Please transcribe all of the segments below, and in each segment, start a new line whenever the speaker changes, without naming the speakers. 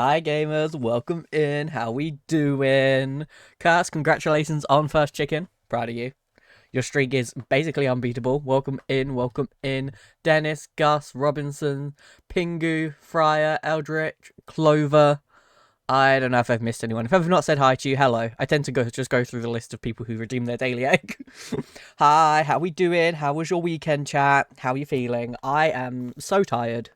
Hi gamers, welcome in. How we doing? Cass, congratulations on first chicken. Proud of you. Your streak is basically unbeatable. Welcome in, welcome in. Dennis, Gus, Robinson, Pingu, Fryer, Eldritch, Clover. I don't know if I've missed anyone. If I've not said hi to you, hello. I tend to just go through the list of people who redeem their daily egg. Hi, how we doing? How was your weekend, chat? How are you feeling? I am so tired.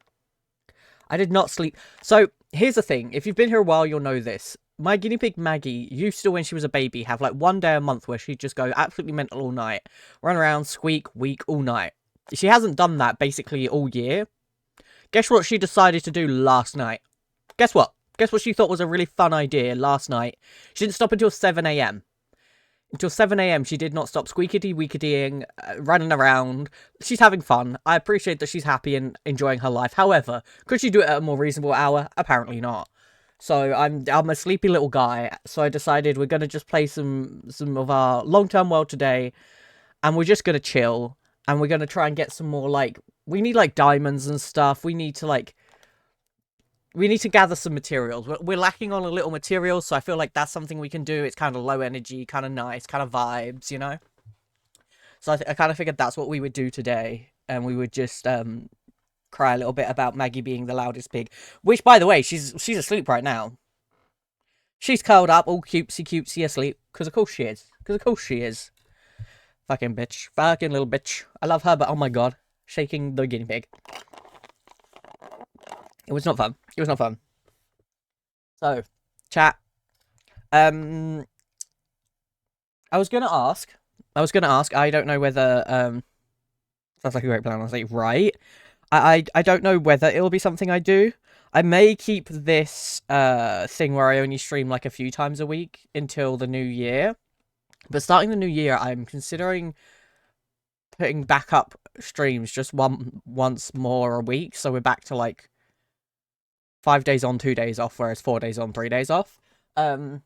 I did not sleep. So here's the thing. If you've been here a while, you'll know this. My guinea pig Maggie used to, when she was a baby, have like one day a month where she'd just go absolutely mental all night. Run around, squeak, weak all night. She hasn't done that basically all year. Guess what she decided to do last night? Guess what? Guess what she thought was a really fun idea last night? She didn't stop until 7 a.m. Until 7 a.m. she did not stop squeakity weakadying, running around. She's having fun. I appreciate that she's happy and enjoying her life. However, could she do it at a more reasonable hour? Apparently not. So I'm a sleepy little guy. So I decided we're gonna just play some of our long-term world today, and we're just gonna chill, and we're gonna try and get some more like we need like diamonds and stuff. We need to gather some materials. We're lacking on a little materials, so I feel like that's something we can do. It's kind of low energy, kind of nice, kind of vibes, you know? So I kind of figured that's what we would do today. And we would just cry a little bit about Maggie being the loudest pig. Which, by the way, she's asleep right now. She's curled up, all cutesy asleep. Because of course she is. Because of course she is. Fucking bitch. Fucking little bitch. I love her, but oh my god. Shaking the guinea pig. It was not fun. It was not fun. So, chat. Um, I was gonna ask. I don't know whether sounds like a great plan. I was like, right. I don't know whether it'll be something I do. I may keep this thing where I only stream like a few times a week until the new year. But starting the new year, I'm considering putting back up streams just once more a week. So we're back to like 5 days on, 2 days off, whereas 4 days on, 3 days off. But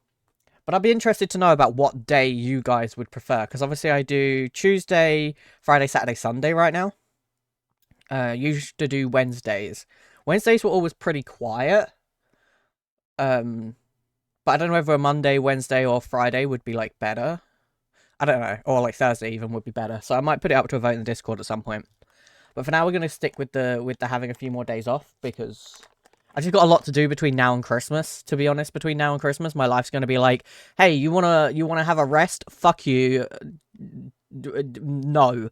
I'd be interested to know about what day you guys would prefer, because obviously I do Tuesday, Friday, Saturday, Sunday right now. Used to do Wednesdays. Wednesdays were always pretty quiet. But I don't know whether a Monday, Wednesday, or Friday would be like better. I don't know, or like Thursday even would be better. So I might put it up to a vote in the Discord at some point. But for now, we're gonna stick with the having a few more days off because I've just got a lot to do between now and Christmas. To be honest, between now and Christmas, my life's gonna be like, hey, you wanna have a rest? Fuck you. No.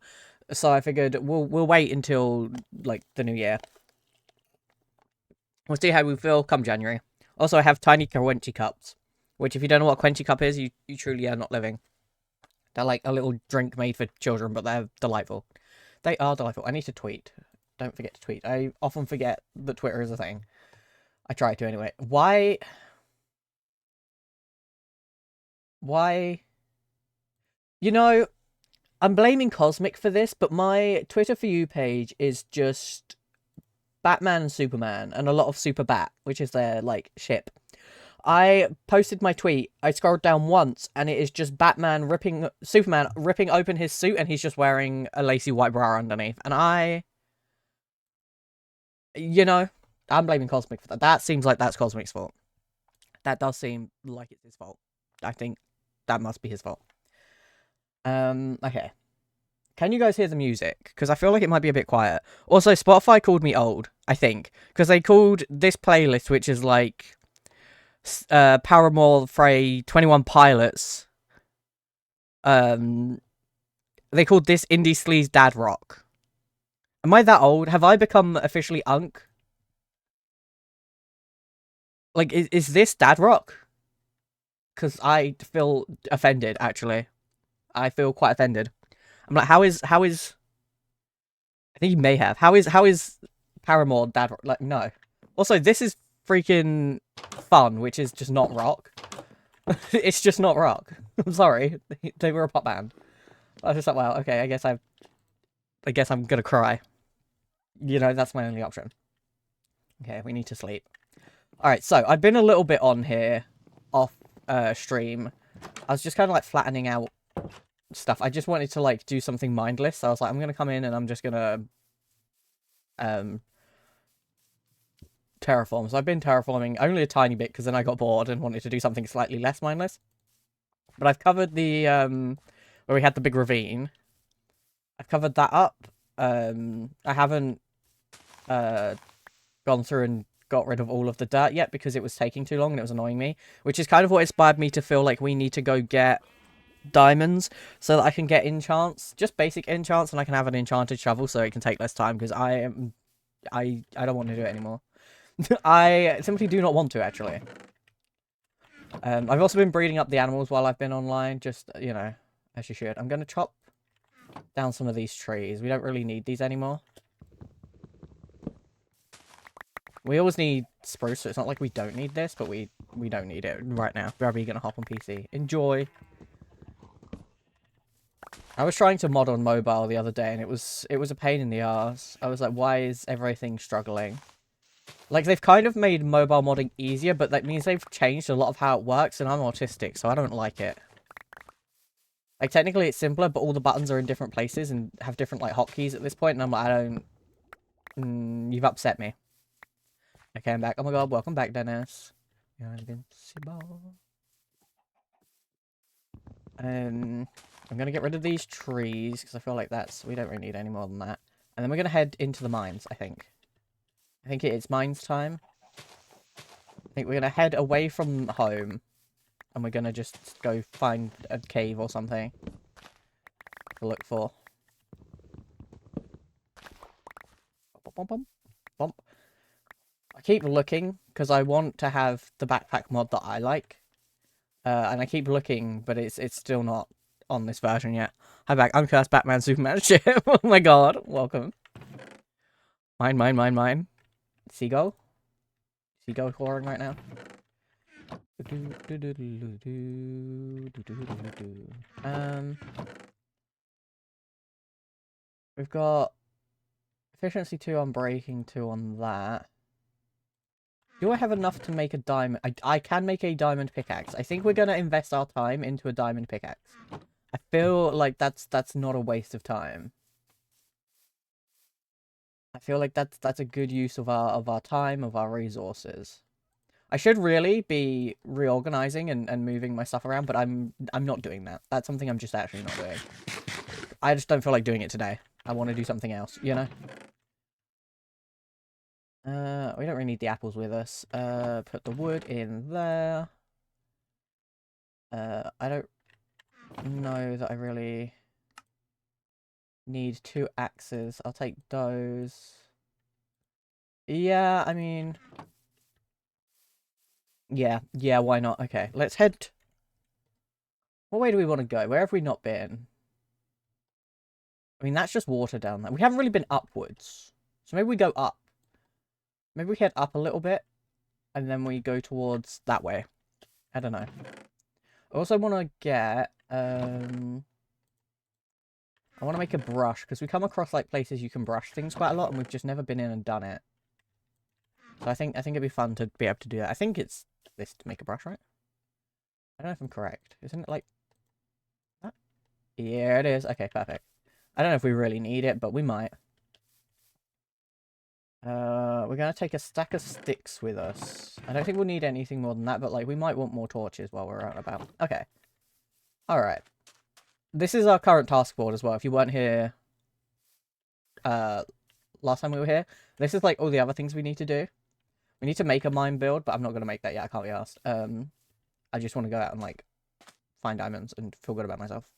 So I figured we'll wait until like the new year. We'll see how we feel come January. Also, I have tiny Quenchi cups, which if you don't know what a Quenchi cup is, you truly are not living. They're like a little drink made for children, but they're delightful. They are delightful. I need to tweet. Don't forget to tweet. I often forget that Twitter is a thing. I try to anyway. Why? Why? You know, I'm blaming Cosmic for this, but my Twitter For You page is just Batman and Superman, and a lot of Super Bat, which is their, like, ship. I posted my tweet, I scrolled down once, and it is just Superman ripping open his suit, and he's just wearing a lacy white bra underneath. And you know, I'm blaming Cosmic for that. That seems like that's Cosmic's fault. That does seem like it's his fault. I think that must be his fault. Okay. Can you guys hear the music? Because I feel like it might be a bit quiet. Also, Spotify called me old, I think. Because they called this playlist, which is like Paramore, Frey, 21 Pilots. They called this Indie Sleaze Dad Rock. Am I that old? Have I become officially unk? Like, is this Dad Rock? Because I feel offended, actually. I feel quite offended. I'm like, how is I think he may have. How is Paramore Dad Rock? Like, no. Also, this is freaking fun, which is just not rock. It's just not rock. I'm sorry. They were a pop band. I was just like, wow, okay, I guess I'm gonna cry. You know, that's my only option. Okay, we need to sleep. Alright, so I've been a little bit on here off stream. I was just kind of like flattening out stuff. I just wanted to like do something mindless. So I was like, I'm gonna come in and I'm just gonna terraform. So I've been terraforming only a tiny bit because then I got bored and wanted to do something slightly less mindless. But I've covered the where we had the big ravine. I've covered that up. I haven't gone through and got rid of all of the dirt yet because it was taking too long and it was annoying me, which is kind of what inspired me to feel like we need to go get diamonds so that I can get enchants, just basic enchants, and I can have an enchanted shovel so it can take less time because I don't want to do it anymore. I simply do not want to, actually. I've also been breeding up the animals while I've been online, just, you know, as you should. I'm going to chop down some of these trees. We don't really need these anymore. We always need spruce, so it's not like we don't need this, but we don't need it right now. Gravity gonna hop on PC. Enjoy. I was trying to mod on mobile the other day, and it was a pain in the ass. I was like, why is everything struggling? Like, they've kind of made mobile modding easier, but that means they've changed a lot of how it works, and I'm autistic, so I don't like it. Like, technically it's simpler, but all the buttons are in different places and have different, like, hotkeys at this point, and I'm like, I don't... you've upset me. Okay, I'm back. Oh my god, welcome back, Dennis. You're invincible. I'm gonna get rid of these trees, because I feel like we don't really need any more than that. And then we're gonna head into the mines, I think. I think it's mines time. I think we're gonna head away from home. And we're gonna just go find a cave or something to look for. Bump, bump, bump. I keep looking, because I want to have the backpack mod that I like. And I keep looking, but it's still not on this version yet. Hi back, I'm Cursed Batman Superman ship. Oh my god, welcome. Mine. Seagull? Seagull calling right now. We've got efficiency 2 on breaking, 2 on that. Do I have enough to make a diamond? I can make a diamond pickaxe. I think we're going to invest our time into a diamond pickaxe. I feel like that's not a waste of time. I feel like that's a good use of our time, of our resources. I should really be reorganizing and moving my stuff around, but I'm not doing that. That's something I'm just actually not doing. I just don't feel like doing it today. I want to do something else, you know? We don't really need the apples with us. Put the wood in there. I don't know that I really need 2 axes. I'll take those. Yeah, I mean... Yeah, why not? Okay, let's head... What way do we want to go? Where have we not been? I mean, that's just water down there. We haven't really been upwards. So maybe we go up. Maybe we head up a little bit. And then we go towards that way. I don't know. I also want to get... I want to make a brush. Because we come across, like, places you can brush things quite a lot. And we've just never been in and done it. So I think it'd be fun to be able to do that. I think it's this to make a brush, right? I don't know if I'm correct. Isn't it like that? Yeah, it is. Okay, perfect. I don't know if we really need it, but we might. We're going to take a stack of sticks with us. I don't think we'll need anything more than that, but like we might want more torches while we're out and about. Okay. Alright. This is our current task board as well. If you weren't here last time we were here, this is like all the other things we need to do. We need to make a mine build, but I'm not going to make that yet. I can't be asked. I just want to go out and, like, find diamonds and feel good about myself.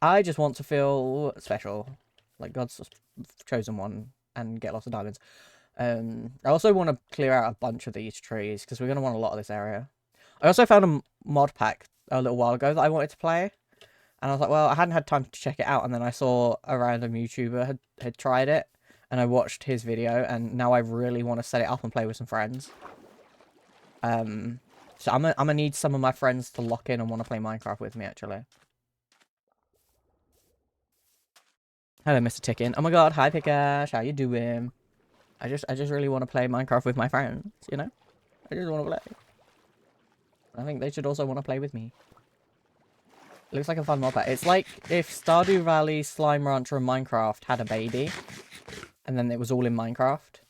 I just want to feel special. Like, God's chosen one and get lots of diamonds. I also want to clear out a bunch of these trees because we're going to want a lot of this area. I also found a mod pack a little while ago that I wanted to play. And I was like, well, I hadn't had time to check it out. And then I saw a random YouTuber had tried it. And I watched his video, and now I really want to set it up and play with some friends. So I'm gonna need some of my friends to lock in and want to play Minecraft with me, actually. Hello, Mr. Tickin. Oh my god, hi Pikash, how you doing? I just really want to play Minecraft with my friends, you know? I just want to play. I think they should also want to play with me. It looks like a fun mod pack. It's like if Stardew Valley, Slime Rancher, and Minecraft had a baby. And then it was all in Minecraft.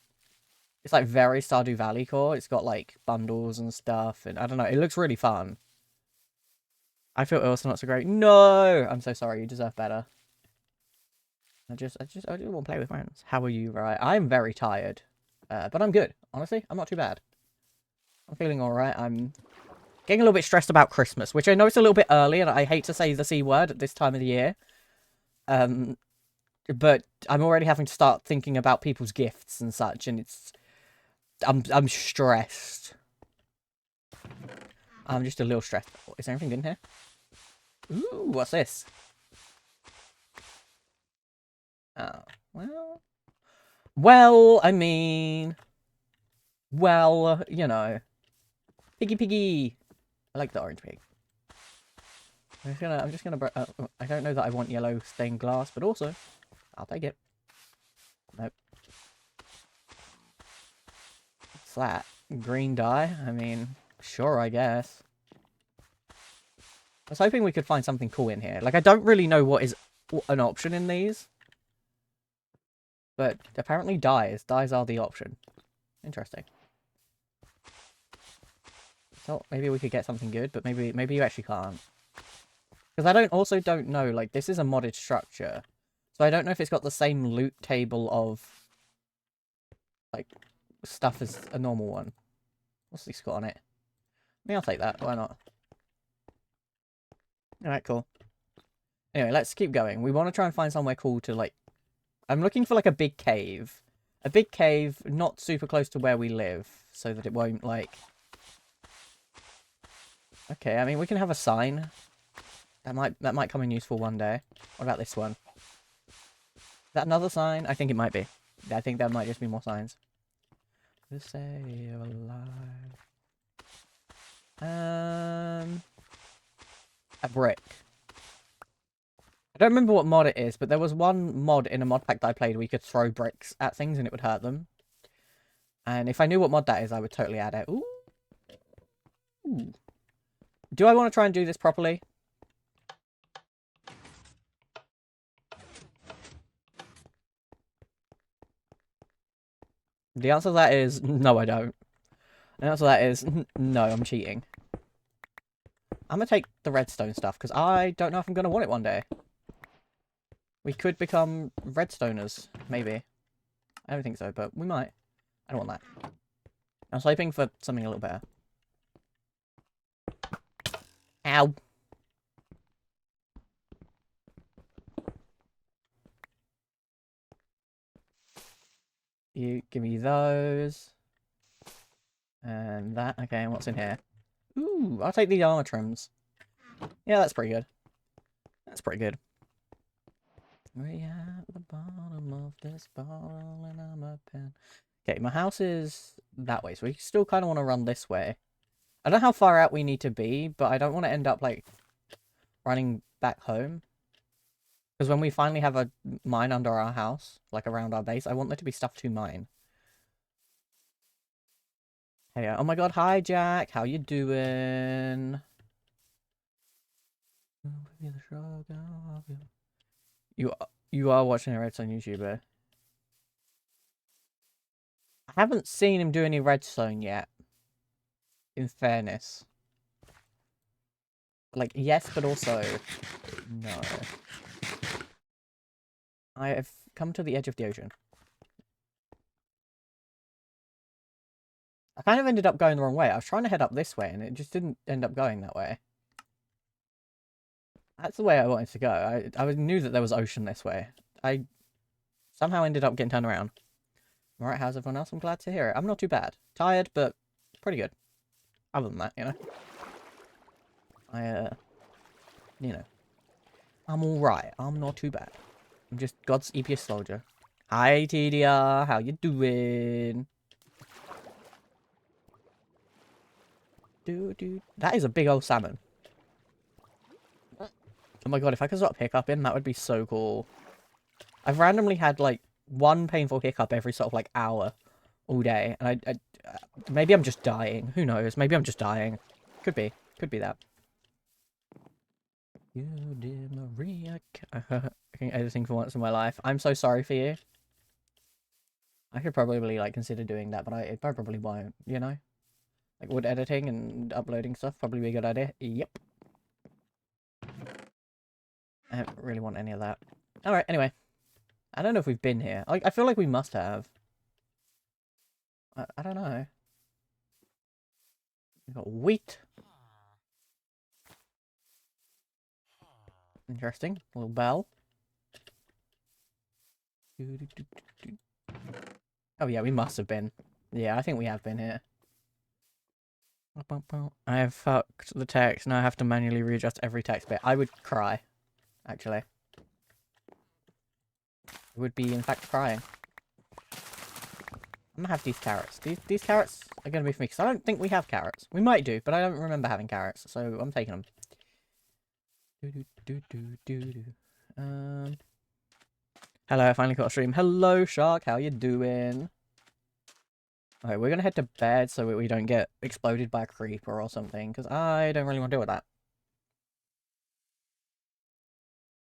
It's like very Stardew Valley core. It's got like bundles and stuff, and I don't know. It looks really fun. I feel also not so great. No, I'm so sorry. You deserve better. I just want to play with friends. How are you? Right, I'm very tired, but I'm good. Honestly, I'm not too bad. I'm feeling all right. I'm getting a little bit stressed about Christmas, which I know it's a little bit early, and I hate to say the C word at this time of the year. But I'm already having to start thinking about people's gifts and such, and I'm stressed. I'm just a little stressed. Is there anything in here? Ooh, what's this? Oh, well. Well, I mean... Well, you know. Piggy piggy! I like the orange pig. I'm just gonna... I don't know that I want yellow stained glass, but also, I'll take it. Nope. What's that? Green dye? I mean, sure, I guess. I was hoping we could find something cool in here. Like, I don't really know what is an option in these. But apparently dyes. Dyes are the option. Interesting. So maybe we could get something good, but maybe you actually can't. Because I don't know, like, this is a modded structure. So I don't know if it's got the same loot table of, like, stuff as a normal one. What's this got on it? I mean, I'll take that. Why not? Alright, cool. Anyway, let's keep going. We want to try and find somewhere cool to, like... I'm looking for, like, a big cave. A big cave not super close to where we live, so that it won't, like... Okay, I mean, we can have a sign. That might come in useful one day. What about this one? Is that another sign? I think it might be. I think there might just be more signs. To save alive. A brick. I don't remember what mod it is, but there was one mod in a mod pack that I played where you could throw bricks at things and it would hurt them. And if I knew what mod that is, I would totally add it. Ooh. Ooh. Do I want to try and do this properly? The answer to that is no, I don't. The answer to that is no, I'm cheating. I'm going to take the redstone stuff because I don't know if I'm going to want it one day. We could become redstoners, maybe. I don't think so, but we might. I don't want that. I was hoping for something a little better. Ow. You give me those. And that. Okay, and what's in here? Ooh, I'll take the armor trims. Yeah, that's pretty good. That's pretty good. We're at the bottom of this bottle and I'm a pen. Okay, my house is that way, so we still kind of want to run this way. I don't know how far out we need to be, but I don't want to end up, like, running back home. Because when we finally have a mine under our house, like around our base, I want there to be stuff to mine. Hey, oh my god, hi Jack, how you doing? You are watching a Redstone YouTuber. I haven't seen him do any Redstone yet. In fairness. Like, yes, but also... No. I have come to the edge of the ocean. I kind of ended up going the wrong way. I was trying to head up this way, and it just didn't end up going that way. That's the way I wanted to go. I knew that there was ocean this way. I somehow ended up getting turned around. Alright, how's everyone else? I'm glad to hear it. I'm not too bad. Tired, but pretty good. Other than that, you know. You know. I'm alright. I'm not too bad. I'm just God's EPS soldier. Hi, TDR. How you doing? Dude. That is a big old salmon. Oh my god, if I could stop hiccuping, that would be so cool. I've randomly had, like, one painful hiccup every sort of, like, hour all day. And I maybe I'm just dying. Who knows? Maybe I'm just dying. Could be. Could be that. You did Maria. Editing for once in my life. I'm so sorry for you. I could probably like consider doing that, but I probably won't, you know? Like wood editing and uploading stuff probably be a good idea. Yep. I don't really want any of that. Alright, anyway. I don't know if we've been here. I feel like we must have. I don't know. We've got wheat. Interesting. A little bell. Oh yeah, we must have been. Yeah, I think we have been here. I have fucked the text. Now I have to manually readjust every text bit. I would cry, actually. I would be, in fact, crying. I'm gonna have these carrots. These carrots are gonna be for me, because I don't think we have carrots. We might do, but I don't remember having carrots, so I'm taking them. Hello, I finally got a stream. Hello, Shark. How you doing? Alright, we're gonna head to bed so we don't get exploded by a creeper or something, because I don't really want to deal with that.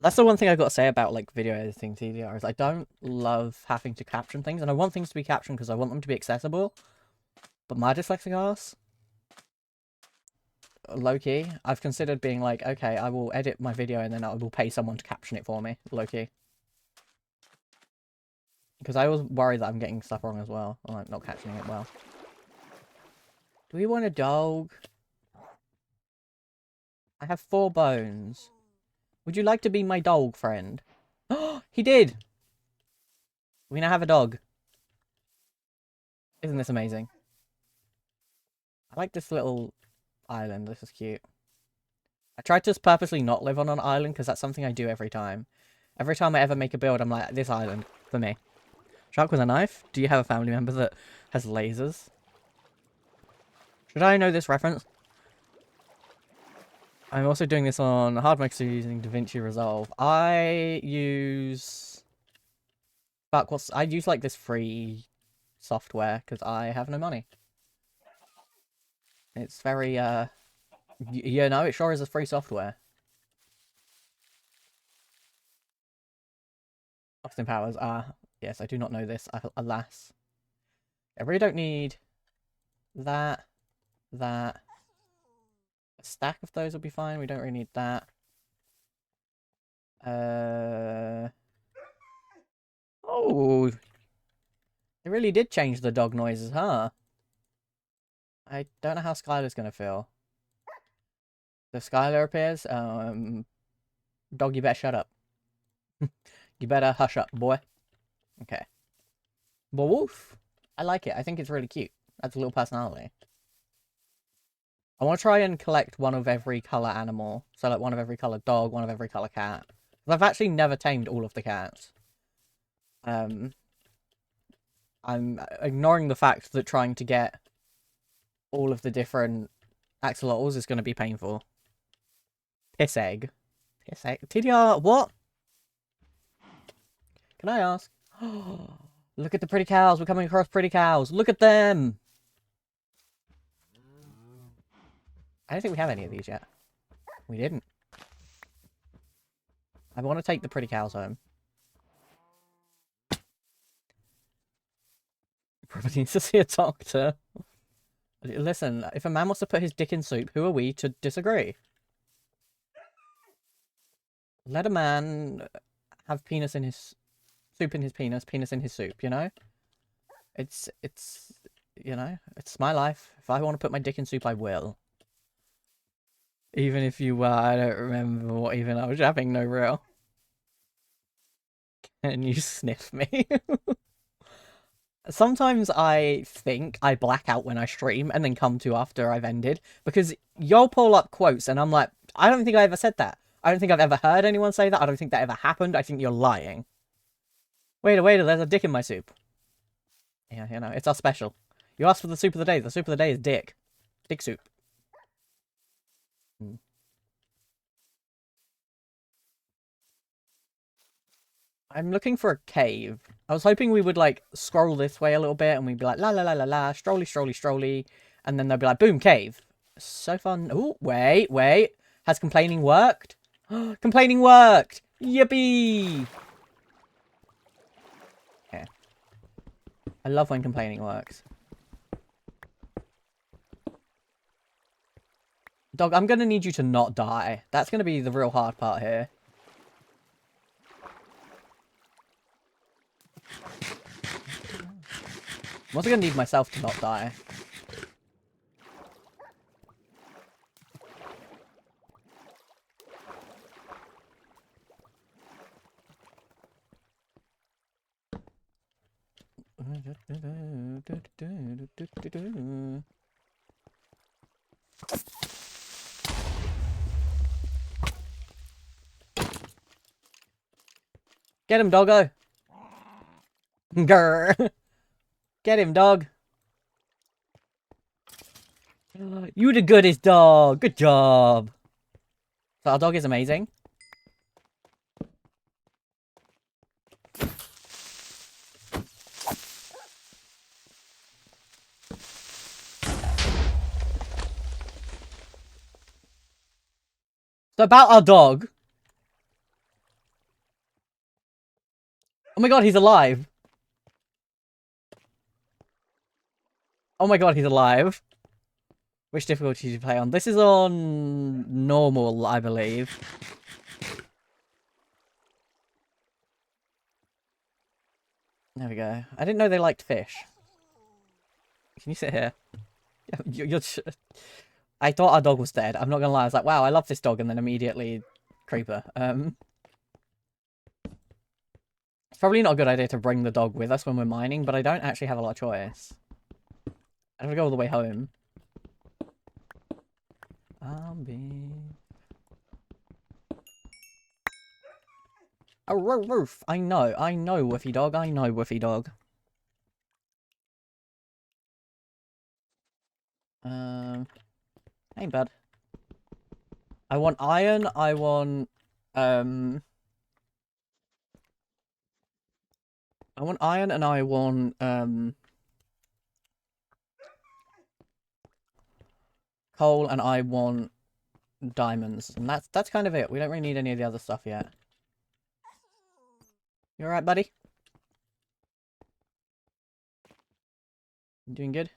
That's the one thing I've got to say about, like, video editing TDR, is I don't love having to caption things, and I want things to be captioned because I want them to be accessible. But my dyslexic ass, low-key, I've considered being like, okay, I will edit my video and then I will pay someone to caption it for me, low-key. Because I always worry that I'm getting stuff wrong as well, or like, not captioning it well. Do we want a dog? I have 4 bones. Would you like to be my dog friend? Oh, he did! We now have a dog. Isn't this amazing? I like this little island. This is cute. I tried to purposely not live on an island because that's something I do every time. Every time I ever make a build, I'm like, this island, for me. Shark with a knife? Do you have a family member that has lasers? Should I know this reference? I'm also doing this on hard mode using DaVinci Resolve. I use... Fuck, I use like this free software because I have no money. It's very, you know, it sure is a free software. Austin Powers, yes, I do not know this, alas. I really don't need that. A stack of those will be fine, we don't really need that. Oh, they really did change the dog noises, huh? I don't know how Skylar's gonna feel. If Skylar appears, dog, you better shut up. You better hush up, boy. Okay. But woof. I like it. I think it's really cute. Adds a little personality. I want to try and collect one of every colour animal. So like one of every colour dog, one of every colour cat. I've actually never tamed all of the cats. I'm ignoring the fact that trying to get all of the different axolotls is going to be painful. Piss egg. Piss egg. TDR, what? Can I ask? Look at the pretty cows. We're coming across pretty cows. Look at them. I don't think we have any of these yet. We didn't. I want to take the pretty cows home. Probably needs to see a doctor. Listen, if a man wants to put his dick in soup, who are we to disagree? Let a man have penis in his... soup in his penis, penis in his soup, you know? It's, you know, it's my life. If I want to put my dick in soup, I will. Even if you were, I don't remember what even I was having, no real. Can you sniff me? Sometimes I think I black out when I stream and then come to after I've ended. Because you'll pull up quotes and I'm like, I don't think I ever said that. I don't think I've ever heard anyone say that. I don't think that ever happened. I think you're lying. Wait, there's a dick in my soup. Yeah, you know, it's our special. You asked for the soup of the day. The soup of the day is dick. Dick soup. I'm looking for a cave. I was hoping we would, like, scroll this way a little bit and we'd be like, la la la la la, strolly, strolly, strolly. And then they'll be like, boom, cave. So fun. Oh, wait. Has complaining worked? Complaining worked! Yippee! Okay. I love when complaining works. Dog, I'm gonna need you to not die. That's gonna be the real hard part here. I'm also gonna need myself to not die. Get him, doggo! Grr! Get him, dog! You the goodest dog! Good job! So our dog is amazing. So about our dog. Oh my god, he's alive. Oh my god, he's alive. Which difficulty did you play on? This is on normal, I believe. There we go. I didn't know they liked fish. Can you sit here? You're I thought our dog was dead. I'm not gonna lie. I was like, wow, I love this dog, and then immediately creeper. It's probably not a good idea to bring the dog with us when we're mining, but I don't actually have a lot of choice. I have to go all the way home. A roof. I know, Woofy dog. I know, Woofy dog. Hey, bud. I want iron. I want iron, and I want coal, and I want diamonds, and that's kind of it. We don't really need any of the other stuff yet. You alright, buddy? You doing good?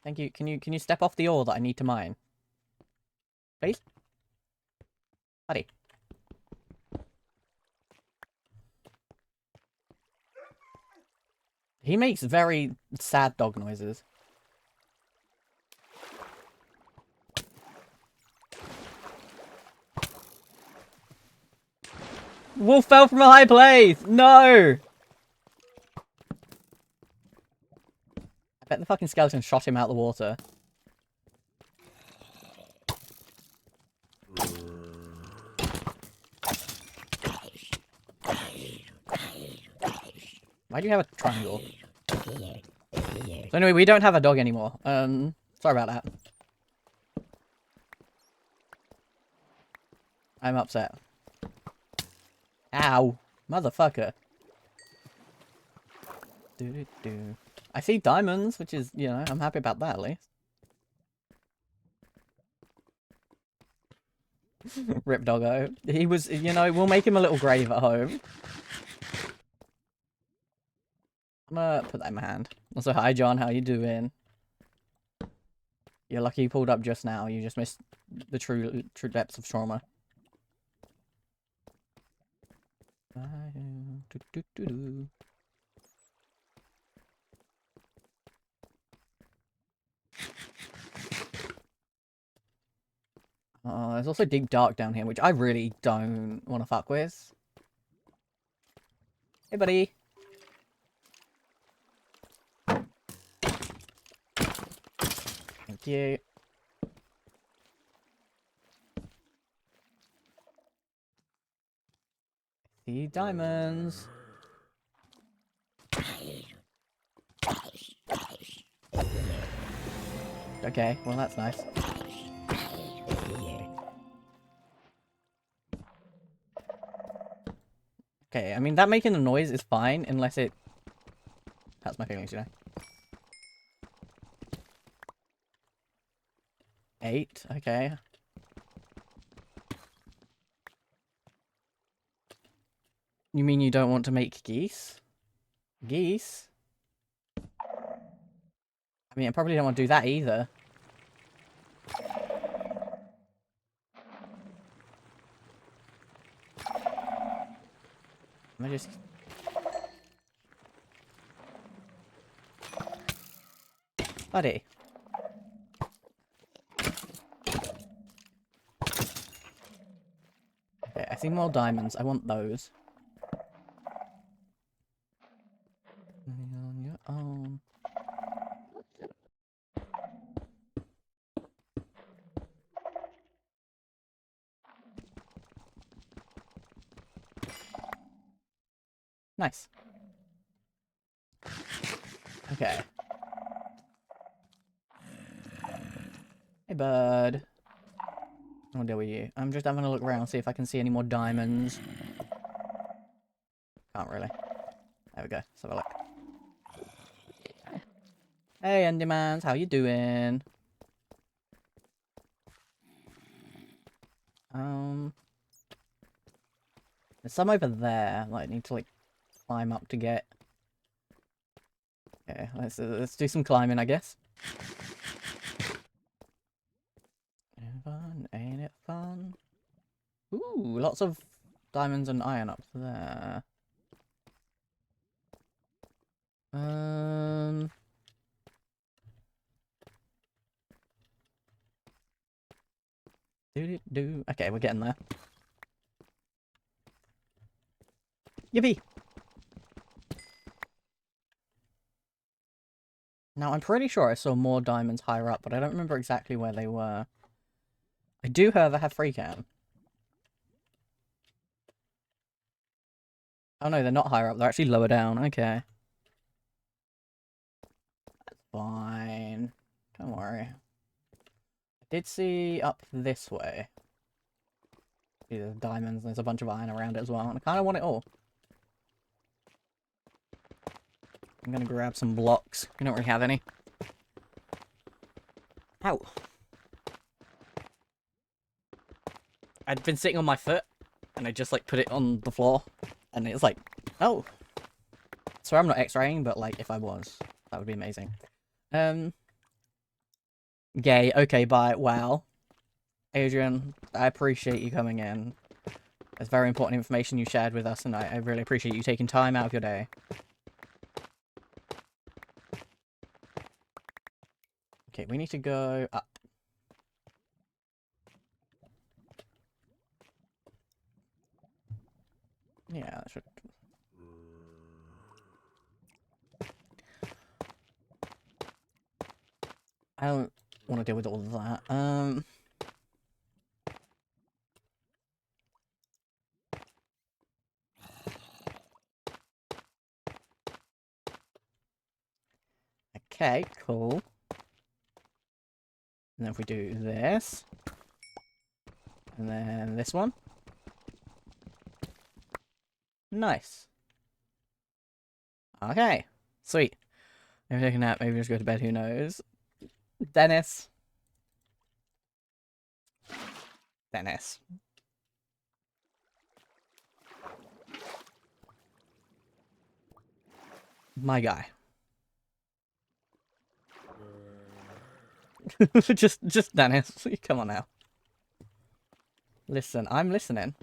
Thank you. Can you step off the ore that I need to mine? Please? Buddy. He makes very sad dog noises. Wolf fell from a high place! No! I bet the fucking skeleton shot him out the water. Why do you have a triangle? So anyway, we don't have a dog anymore. Sorry about that. I'm upset. Ow. Motherfucker. I see diamonds, which is, you know, I'm happy about that at least. Rip doggo. He was, you know, we'll make him a little grave at home. I'm gonna put that in my hand. Also, hi John, how you doing? You're lucky you pulled up just now. You just missed the true depths of trauma. There's also deep dark down here, which I really don't want to fuck with. Hey, buddy. Thank you. See diamonds. Okay, well that's nice. Okay, I mean that making the noise is fine unless it hurts my feelings, you know. 8, okay. You mean you don't want to make geese? Geese? I mean, I probably don't want to do that either. Let me just... Buddy. Okay, I see more diamonds. I want those. On your own. Nice. Okay. Hey, bud. I'll deal with you. I'm just having a look around, see if I can see any more diamonds. Can't really. There we go. Let's have a look. Hey, Endymans. How you doing? There's some over there that I need to, like, climb up to get. Okay, let's do some climbing, I guess. Fun, ain't it fun? Ooh, lots of diamonds and iron up there. Do. Okay, we're getting there. Yippee! Now, I'm pretty sure I saw more diamonds higher up, but I don't remember exactly where they were. I do, however, have free cam. Oh no, they're not higher up. They're actually lower down. Okay. That's fine. Don't worry. I did see up this way. See, there's diamonds, there's a bunch of iron around it as well, and I kind of want it all. I'm gonna grab some blocks. We don't really have any. Ow. I'd been sitting on my foot, and I just, like, put it on the floor, and it's like, oh. So I'm not x-raying, but, like, if I was, that would be amazing. Gay. Okay, bye. Wow. Adrian, I appreciate you coming in. It's very important information you shared with us, and I really appreciate you taking time out of your day. Okay, we need to go up. Yeah, that should... I don't want to deal with all of that. Okay, cool. And then if we do this. And then this one. Nice. Okay. Sweet. Maybe take a nap, maybe just go to bed, who knows. Dennis. Dennis. My guy. just Dennis. Come on now. Listen, I'm listening.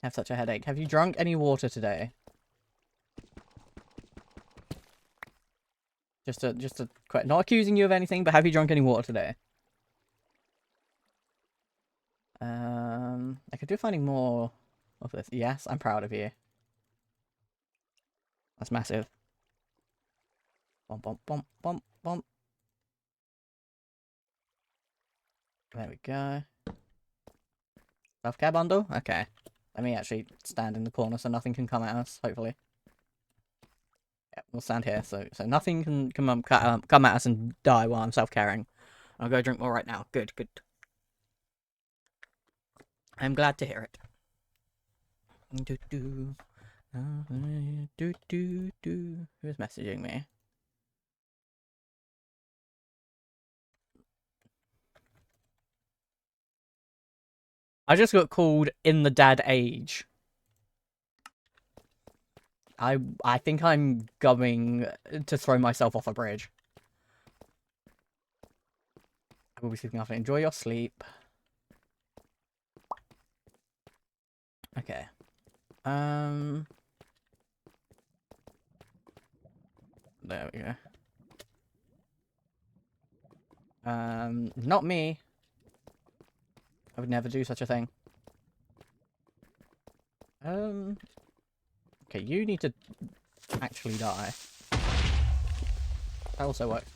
I have such a headache. Have you drunk any water today? Just to not accusing you of anything, but have you drunk any water today? I could do finding more of this. Yes, I'm proud of you. That's massive. Bump, bump, bump, bump, bump. There we go. Self-care bundle? Okay. Let me actually stand in the corner so nothing can come at us, hopefully. Yeah, we'll stand here so nothing can come at us and die while I'm self-caring. I'll go drink more right now. Good, good. I'm glad to hear it. Who's messaging me? I just got called in the dad age. I think I'm going to throw myself off a bridge. I will be sleeping after. Enjoy your sleep. Okay. There we go. Not me. I would never do such a thing. Okay, you need to actually die. That also works.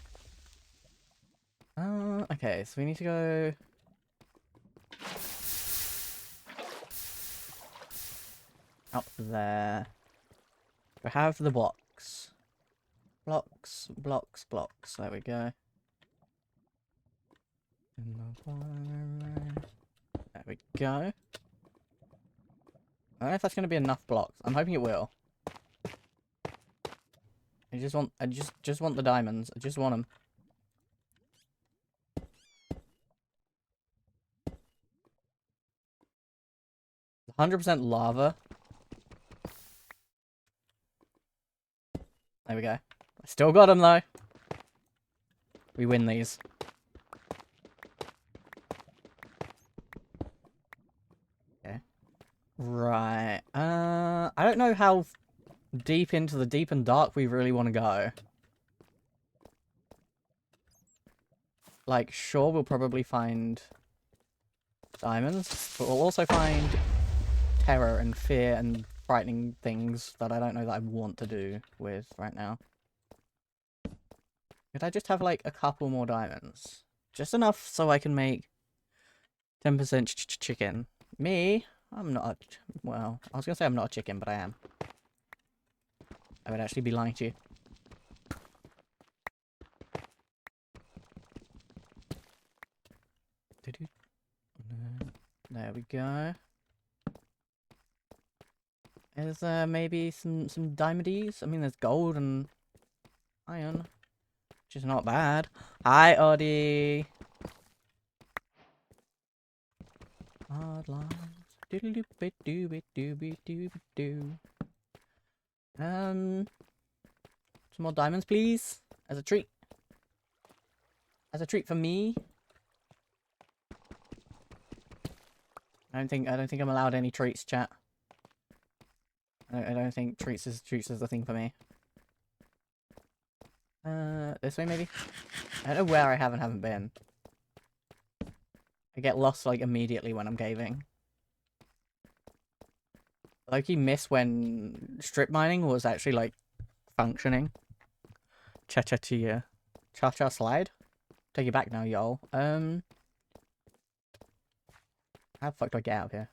Okay, so we need to go... up there. We have the blocks. Blocks, blocks, blocks. There we go. There we go. I don't know if that's going to be enough blocks. I'm hoping it will. I just want the diamonds. I just want them. 100% lava. There we go. I still got them though. We win these. Okay. Right. I don't know how deep into the deep and dark we really want to go. Like, sure, we'll probably find diamonds, but we'll also find terror and fear and frightening things that I don't know that I want to do with right now. Could I just have, like, a couple more diamonds? Just enough so I can make 10% chicken. Me? I'm not a... Well, I was going to say I'm not a chicken, but I am. I would actually be lying to you. There we go. Is there maybe some diamondies? I mean, there's gold and iron, which is not bad. Hi, Oddie. Hard lines. Some more diamonds, please, as a treat. As a treat for me. I don't think I'm allowed any treats, chat. I don't think treats is the thing for me. This way maybe? I don't know where I haven't been. I get lost like immediately when I'm caving. Loki miss when strip mining was actually like functioning. Cha-cha slide. Take it back now, y'all. How the fuck do I get out of here?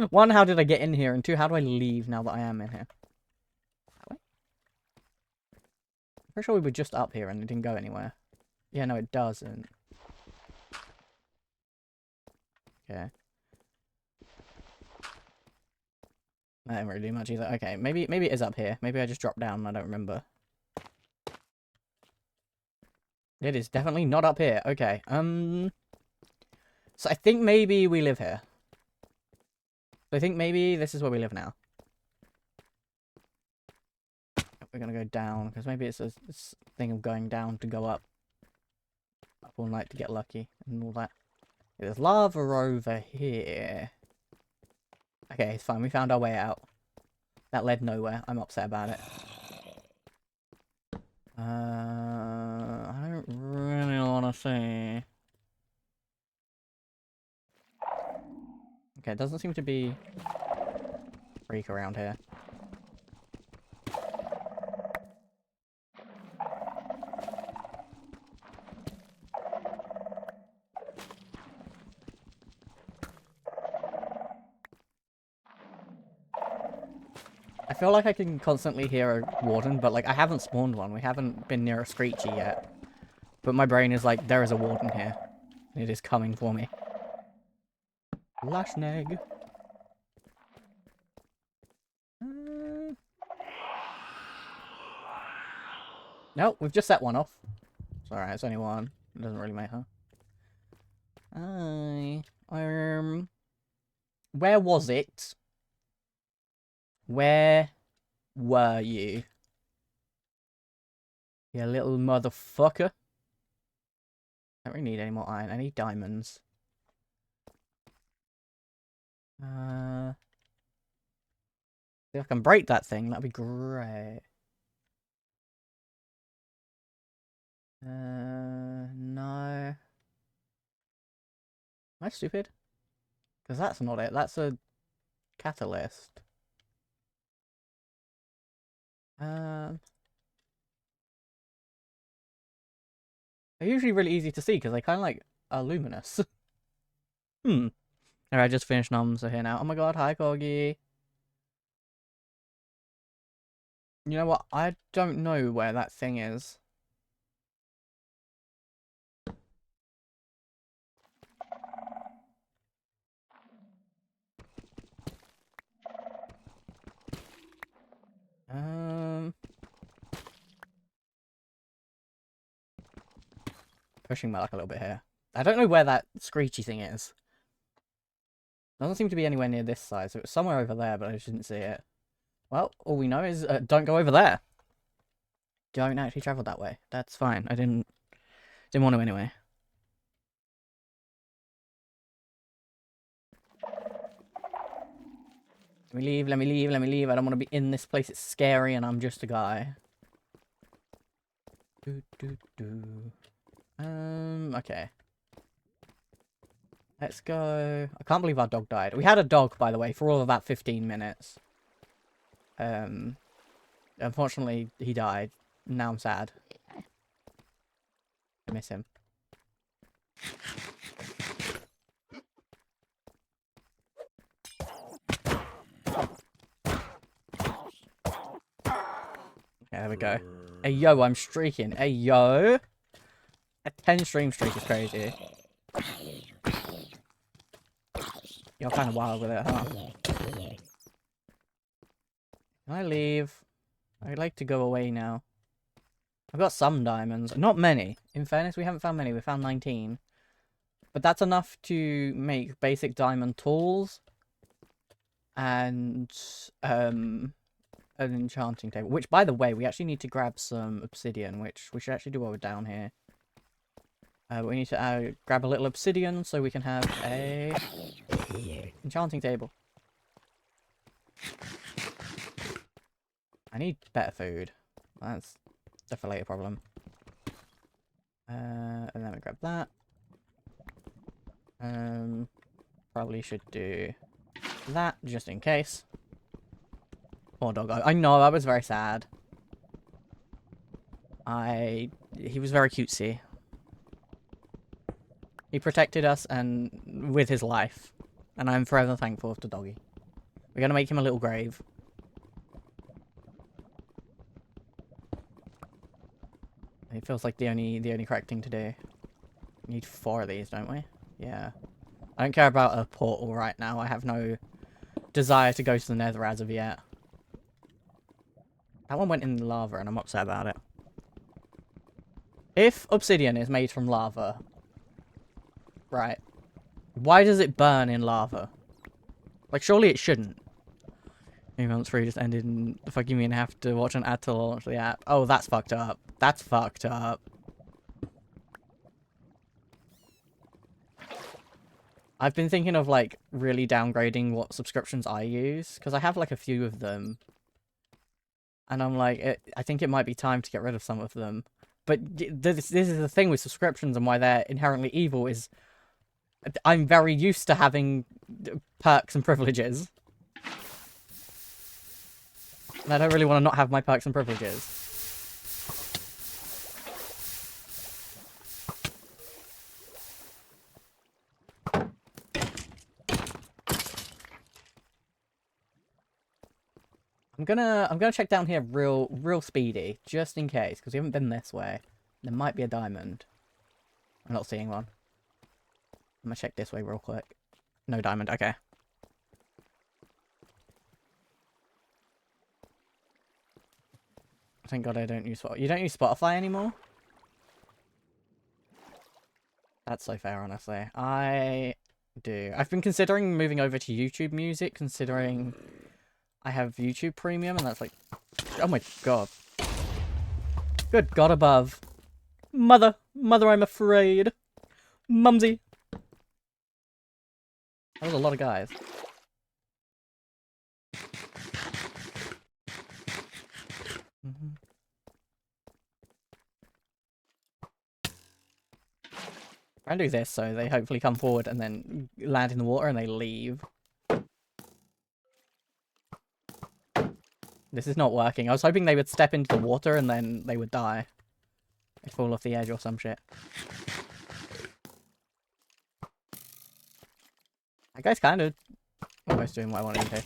One, how did I get in here? And two, how do I leave now that I am in here? That way? I'm pretty sure we were just up here and it didn't go anywhere. Yeah, no, it doesn't. Okay. That didn't really do much either. Okay, maybe it is up here. Maybe I just dropped down and I don't remember. It is definitely not up here. Okay, so I think maybe we live here. I think maybe this is where we live now. We're gonna go down, because maybe it's a thing of going down to go up. Up all night to get lucky, and all that. There's lava over here. Okay, it's fine. We found our way out. That led nowhere. I'm upset about it. I don't really want to see. Okay, it doesn't seem to be freak around here. I feel like I can constantly hear a warden, but like I haven't spawned one. We haven't been near a screechy yet. But my brain is like, there is a warden here. It is coming for me. Lashneg. No, we've just set one off. It's alright, it's only one. It doesn't really matter. Where was it? Where were you? You little motherfucker. I don't really need any more iron. I need diamonds. If I can break that thing, that'd be great. No. Am I stupid? Because that's not it. That's a catalyst. They're usually really easy to see because they kind of like are luminous. Alright, I just finished noms are here now. Oh my god, hi Corgi. You know what? I don't know where that thing is. Pushing my luck a little bit here. I don't know where that screechy thing is. Doesn't seem to be anywhere near this side, so it's somewhere over there, but I just didn't see it. Well, all we know is don't go over there. Don't actually travel that way. That's fine. I didn't want to anyway. Let me leave, let me leave, let me leave. I don't want to be in this place. It's scary and I'm just a guy. Okay. Let's go. I can't believe our dog died. We had a dog, by the way, for all of that 15 minutes. Unfortunately, he died. Now I'm sad. I miss him. Okay, there we go. Hey, yo, I'm streaking. Hey, yo. A 10 stream streak is crazy. You're kind of wild with it, huh? Can I leave? I'd like to go away now. I've got some diamonds. Not many. In fairness, we haven't found many. We found 19. But that's enough to make basic diamond tools. And an enchanting table. Which, by the way, we actually need to grab some obsidian. Which we should actually do while we're down here. We need to grab a little obsidian so we can have a enchanting table. I need better food. That's definitely a problem. And then we grab that. Probably should do that just in case. Poor doggo. I know, I was very sad. He was very cutesy. He protected us and with his life. And I'm forever thankful to Doggy. We're gonna make him a little grave. It feels like the only correct thing to do. We need 4 of these, don't we? Yeah. I don't care about a portal right now. I have no desire to go to the nether as of yet. That one went in the lava and I'm upset about it. If obsidian is made from lava, right, why does it burn in lava? Like, surely it shouldn't. 3 months free just ended and the fuck you mean have to watch an ad to launch the app? Oh, that's fucked up. That's fucked up. I've been thinking of, like, really downgrading what subscriptions I use, because I have, like, a few of them. And I'm like, I think it might be time to get rid of some of them. But this is the thing with subscriptions and why they're inherently evil is I'm very used to having perks and privileges. And I don't really want to not have my perks and privileges. I'm gonna check down here real speedy, just in case, because we haven't been this way. There might be a diamond. I'm not seeing one. I'm gonna check this way real quick. No diamond, okay. Thank God I don't use Spotify. You don't use Spotify anymore? That's so fair, honestly. I do. I've been considering moving over to YouTube Music, considering I have YouTube Premium, and that's like Oh my god. Good god above. Mother, I'm afraid. Mumsy. That was a lot of guys. I do this so they hopefully come forward and then land in the water and they leave. This is not working. I was hoping they would step into the water and then they would die. They'd fall off the edge or some shit. That guy's kind of almost doing what I wanted him to.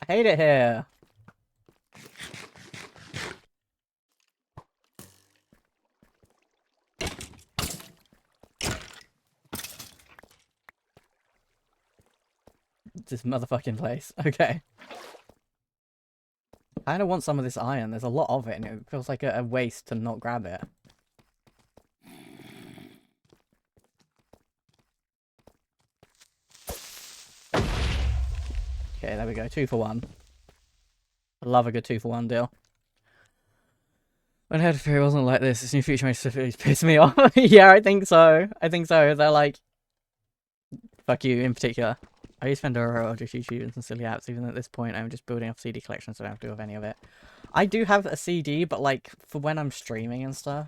I hate it here. This motherfucking place. Okay. I kind of want some of this iron. There's a lot of it and it feels like a waste to not grab it. Okay, there we go. 2 for 1. I love a good 2 for 1 deal. When Head of Fury wasn't like this new feature may piss me off. Yeah, I think so. I think so. They're like... Fuck you, in particular. I use Fandora or just YouTube and some silly apps, even at this point I'm just building up CD collections, so I don't have to do with any of it. I do have a CD, but like, for when I'm streaming and stuff.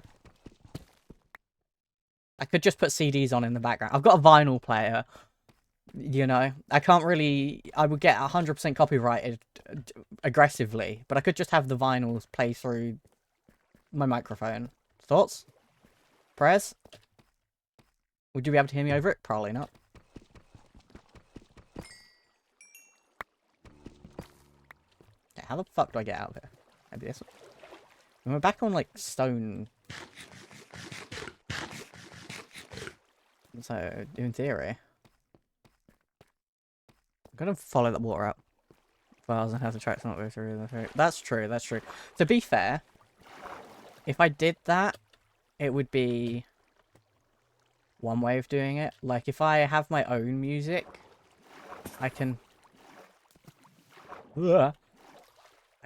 I could just put CDs on in the background. I've got a vinyl player, you know. I can't really... I would get 100% copyrighted aggressively, but I could just have the vinyls play through my microphone. Thoughts? Prayers? Would you be able to hear me over it? Probably not. Okay, how the fuck do I get out of here? Maybe this one. And we're back on, like, stone. So, in theory, I'm gonna follow the water up. Files and have the tracks not go through. That's true, that's true. To be fair, if I did that, it would be one way of doing it. Like, if I have my own music, I can... I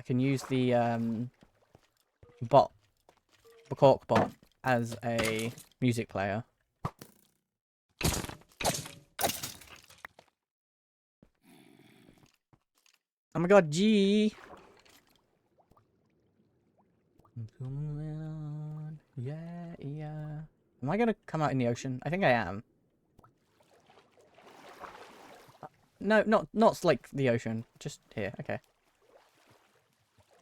can use the, the cork bot, as a music player. Oh my god, G! Yeah, yeah. Am I gonna come out in the ocean? I think I am. No, not like the ocean. Just here. Okay.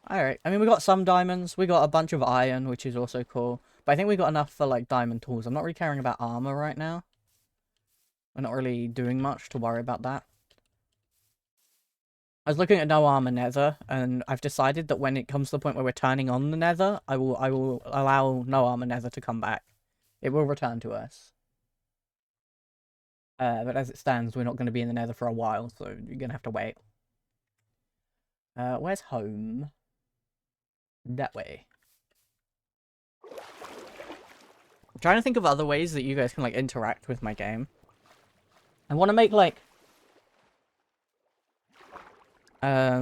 Alright. I mean, we got some diamonds. We got a bunch of iron, which is also cool. But I think we got enough for, like, diamond tools. I'm not really caring about armor right now. We're not really doing much to worry about that. I was looking at no armor nether, and I've decided that when it comes to the point where we're turning on the nether, I will allow no armor nether to come back. It will return to us. But as it stands, we're not going to be in the nether for a while, so you're going to have to wait. Where's home? That way. I'm trying to think of other ways that you guys can, like, interact with my game. I want to make, like... I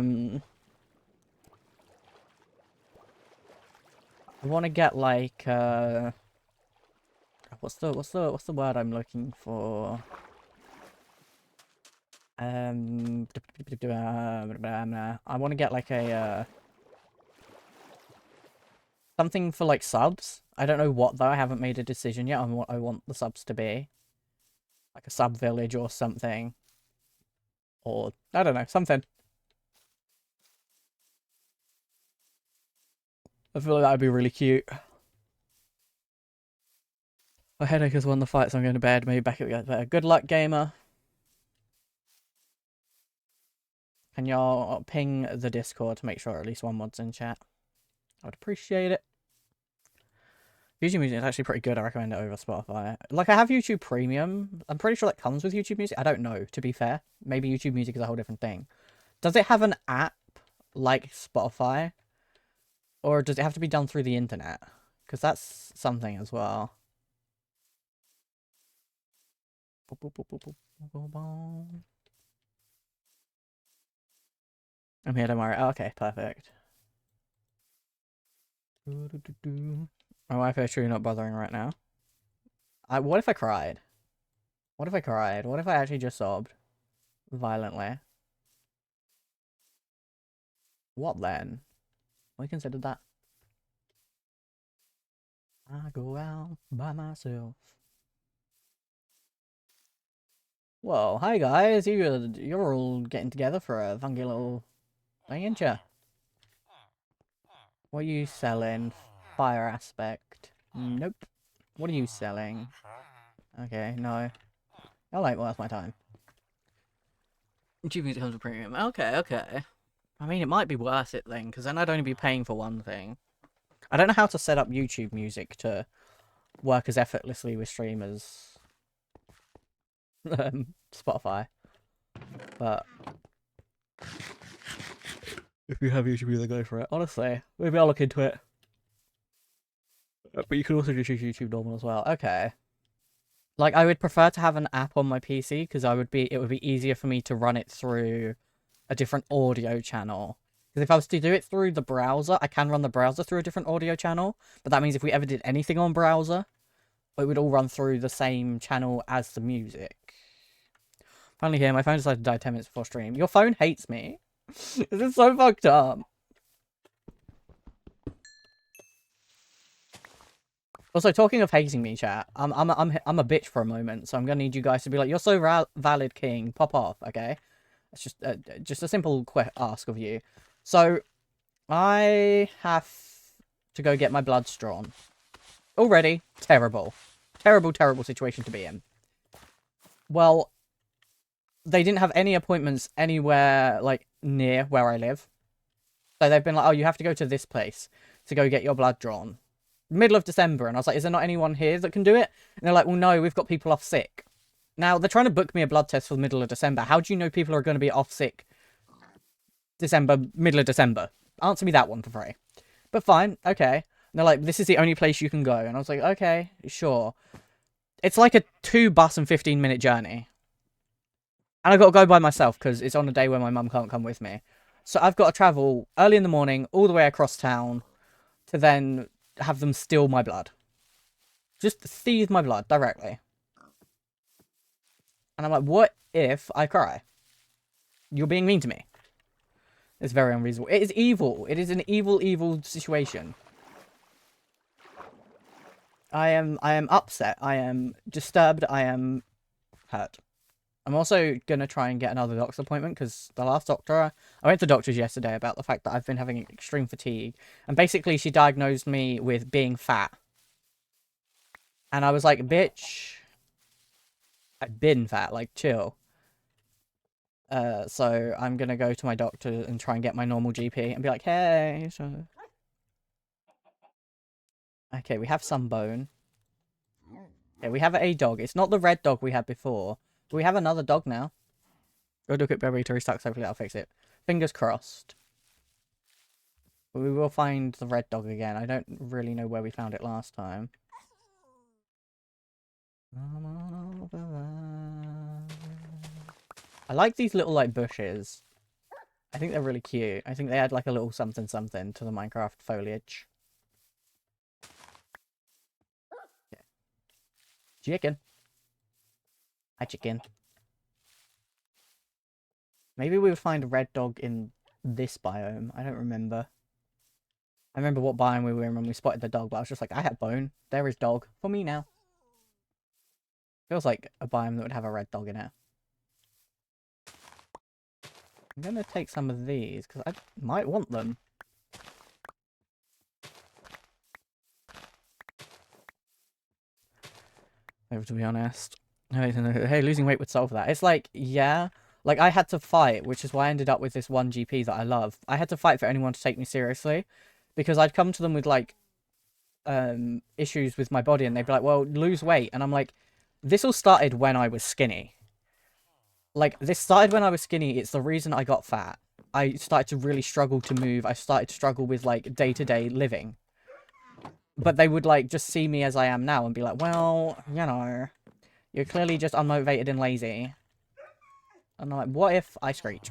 want to get, like, what's the word I'm looking for? I want to get, like, a, something for, like, subs. I don't know what, though. I haven't made a decision yet on what I want the subs to be. Like a sub village or something. Or, I don't know, something. I feel like that would be really cute. My headache has won the fight, so I'm going to bed. Maybe back at better. Good luck, gamer. Can y'all ping the Discord to make sure at least one mod's in chat? I would appreciate it. YouTube Music is actually pretty good. I recommend it over Spotify. Like, I have YouTube Premium. I'm pretty sure that comes with YouTube Music. I don't know, to be fair. Maybe YouTube Music is a whole different thing. Does it have an app like Spotify? Or does it have to be done through the internet? Because that's something as well. I'm here, don't worry. Oh, okay, perfect. My wife is truly not bothering right now. What if I cried? What if I cried? What if I actually just sobbed violently? What then? We considered that. I go out by myself. Whoa, hi guys. You're all getting together for a funky little thing, ain't ya? What are you selling? Fire aspect. Nope. What are you selling? Okay, no. I like worth my time. Achievement comes with premium. Okay, okay. I mean, it might be worth it then, because then I'd only be paying for one thing. I don't know how to set up YouTube music to work as effortlessly with streamers. Spotify. But if you have YouTube music, go for it. Honestly, maybe I'll look into it. But you can also just use YouTube normal as well. Okay. Like, I would prefer to have an app on my PC, because it would be easier for me to run it through a different audio channel. Because if I was to do it through the browser, I can run the browser through a different audio channel. But that means if we ever did anything on browser, it would all run through the same channel as the music. Finally here, my phone decided to die 10 minutes before stream. Your phone hates me. This is so fucked up. Also, talking of hating me, chat, I'm a bitch for a moment, so I'm gonna need you guys to be like, "You're so valid, King. Pop off, okay?" It's just a simple ask of you. So, I have to go get my bloods drawn. Already terrible, terrible situation to be in. Well, they didn't have any appointments anywhere like near where I live, so they've been like, "Oh, you have to go to this place to go get your blood drawn." Middle of December, and I was like, is there not anyone here that can do it? And they're like, well, no, we've got people off sick. Now, they're trying to book me a blood test for the middle of December. How do you know people are going to be off sick middle of December? Answer me that one for free. But fine, okay. And they're like, this is the only place you can go. And I was like, okay, sure. It's like a 2-bus and 15-minute journey. And I've got to go by myself because it's on a day where my mum can't come with me. So I've got to travel early in the morning all the way across town to then have them steal my blood. Just thieve my blood directly. And I'm like, what if I cry? You're being mean to me. It's very unreasonable. It is evil. It is an evil situation. I am upset. I am disturbed. I am hurt. I'm also going to try and get another doctor's appointment because the last doctor... I went to doctors yesterday about the fact that I've been having extreme fatigue. And basically she diagnosed me with being fat. And I was like, bitch, I've been fat, like, chill. So I'm gonna go to my doctor and try and get my normal GP and be like, hey, so... Okay, we have some bone. Okay, we have a dog. It's not the red dog we had before. But we have another dog now. Go do a quick berry to restock, hopefully that'll fix it. Fingers crossed. But we will find the red dog again. I don't really know where we found it last time. I like these little, like, bushes. I think they're really cute. I think they add, like, a little something to the Minecraft foliage. Okay. Chicken. Hi, chicken. Maybe we would find a red dog in this biome. I don't remember. I remember what biome we were in when we spotted the dog, but I was just like, I have bone. There is dog. For me now. Feels like a biome that would have a red dog in it. I'm gonna take some of these, because I might want them. To be honest. Hey, losing weight would solve that. It's like, yeah. Like, I had to fight, which is why I ended up with this one GP that I love. I had to fight for anyone to take me seriously. Because I'd come to them with, like, issues with my body, and they'd be like, well, lose weight. And I'm like, this all started when I was skinny. Like, this started when I was skinny. It's the reason I got fat. I started to really struggle to move. I started to struggle with, like, day-to-day living. But they would, like, just see me as I am now and be like, well, you know, You're clearly just unmotivated and lazy. And I'm like, what if I screech?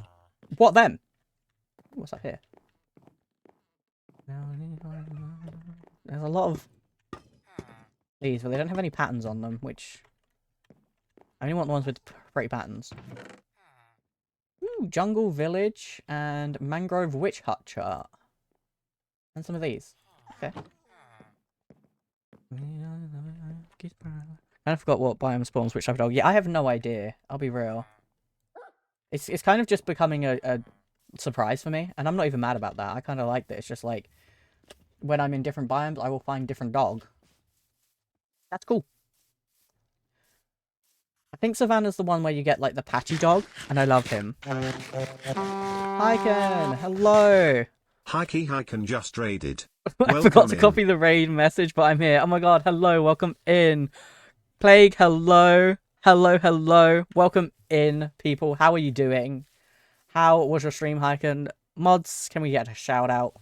What then? What's up here? There's a lot of these, but they don't have any patterns on them, which... I only want the ones with pretty patterns. Ooh, Jungle Village and Mangrove Witch Hut chart. And some of these. Okay. I forgot what biome spawns which type of dog. Yeah, I have no idea. I'll be real. It's kind of just becoming a surprise for me, and I'm not even mad about that. I kind of like that. It's just like, when I'm in different biomes, I will find different dog. That's cool. I think Savannah's the one where you get, like, the patchy dog, and I love him. Hi, Ken! Hello!
Hiken just raided.
I forgot to copy the raid message, but I'm here. Oh my god, hello, welcome in. Plague, hello. Hello. Welcome in, people. How are you doing? How was your stream, Hiken? Mods, can we get a shout out?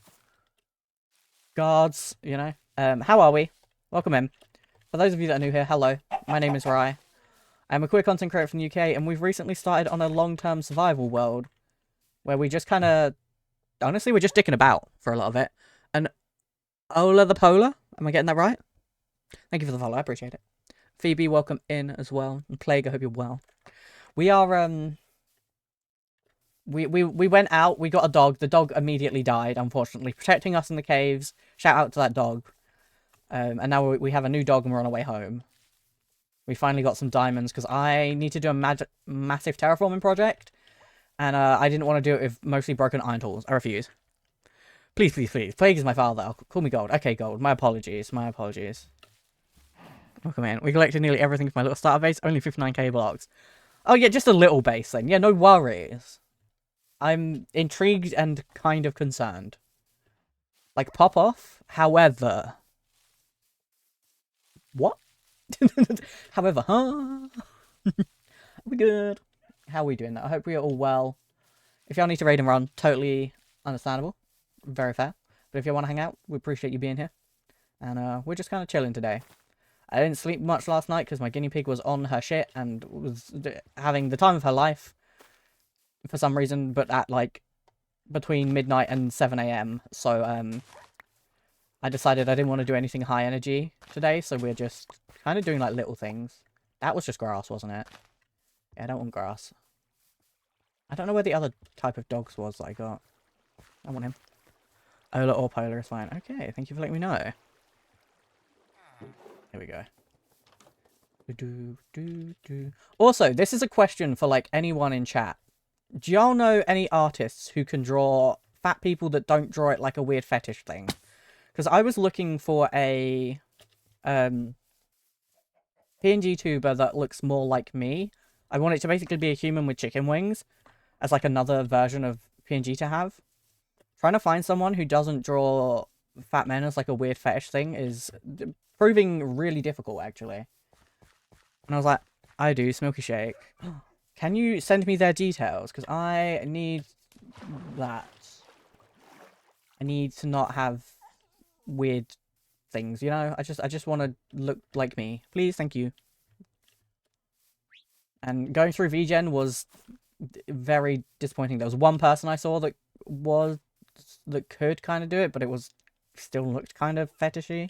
Guards, you know. How are we? Welcome in. For those of you that are new here, hello. My name is Rye. I'm a queer content creator from the UK, and we've recently started on a long-term survival world where we just kind of... Honestly, we're just dicking about for a lot of it. And Ola the Polar, am I getting that right? Thank you for the follow, I appreciate it. Phoebe, welcome in as well. And Plague, I hope you're well. We are, We went out, we got a dog. The dog immediately died, unfortunately, protecting us in the caves. Shout out to that dog. And now we have a new dog and we're on our way home. We finally got some diamonds because I need to do a massive terraforming project. And I didn't want to do it with mostly broken iron tools. I refuse. Please. Plague is my father. Call me Gold. Okay, Gold. My apologies. Welcome in. We collected nearly everything from my little starter base. Only 59k blocks. Oh, yeah, just a little base then. Yeah, no worries. I'm intrigued and kind of concerned. Like, pop off. However... What? However, huh? Are we good? How are we doing that? I hope we are all well. If y'all need to raid and run, totally understandable. Very fair. But if you want to hang out, we appreciate you being here. And we're just kind of chilling today. I didn't sleep much last night because my guinea pig was on her shit and was having the time of her life for some reason, but at like between midnight and 7 AM. So I decided I didn't want to do anything high energy today, so we're just kind of doing like little things. That was just grass, wasn't it? Yeah, I don't want grass. I don't know where the other type of dogs was that I got. I want him. Ola or Polar is fine. Okay, thank you for letting me know. Here we go. Also, this is a question for like anyone in chat. Do y'all know any artists who can draw fat people that don't draw it like a weird fetish thing? Because I was looking for a PNG tuber that looks more like me. I want it to basically be a human with chicken wings as like another version of PNG to have. Trying to find someone who doesn't draw fat men as like a weird fetish thing is proving really difficult, actually. And I was like, I do, Smilky Shake. Can you send me their details? Because I need that. I need to not have weird things, you know? I just want to look like me. Please, thank you. And going through VGen was very disappointing. There was one person I saw that could kind of do it, but it was still looked kind of fetishy.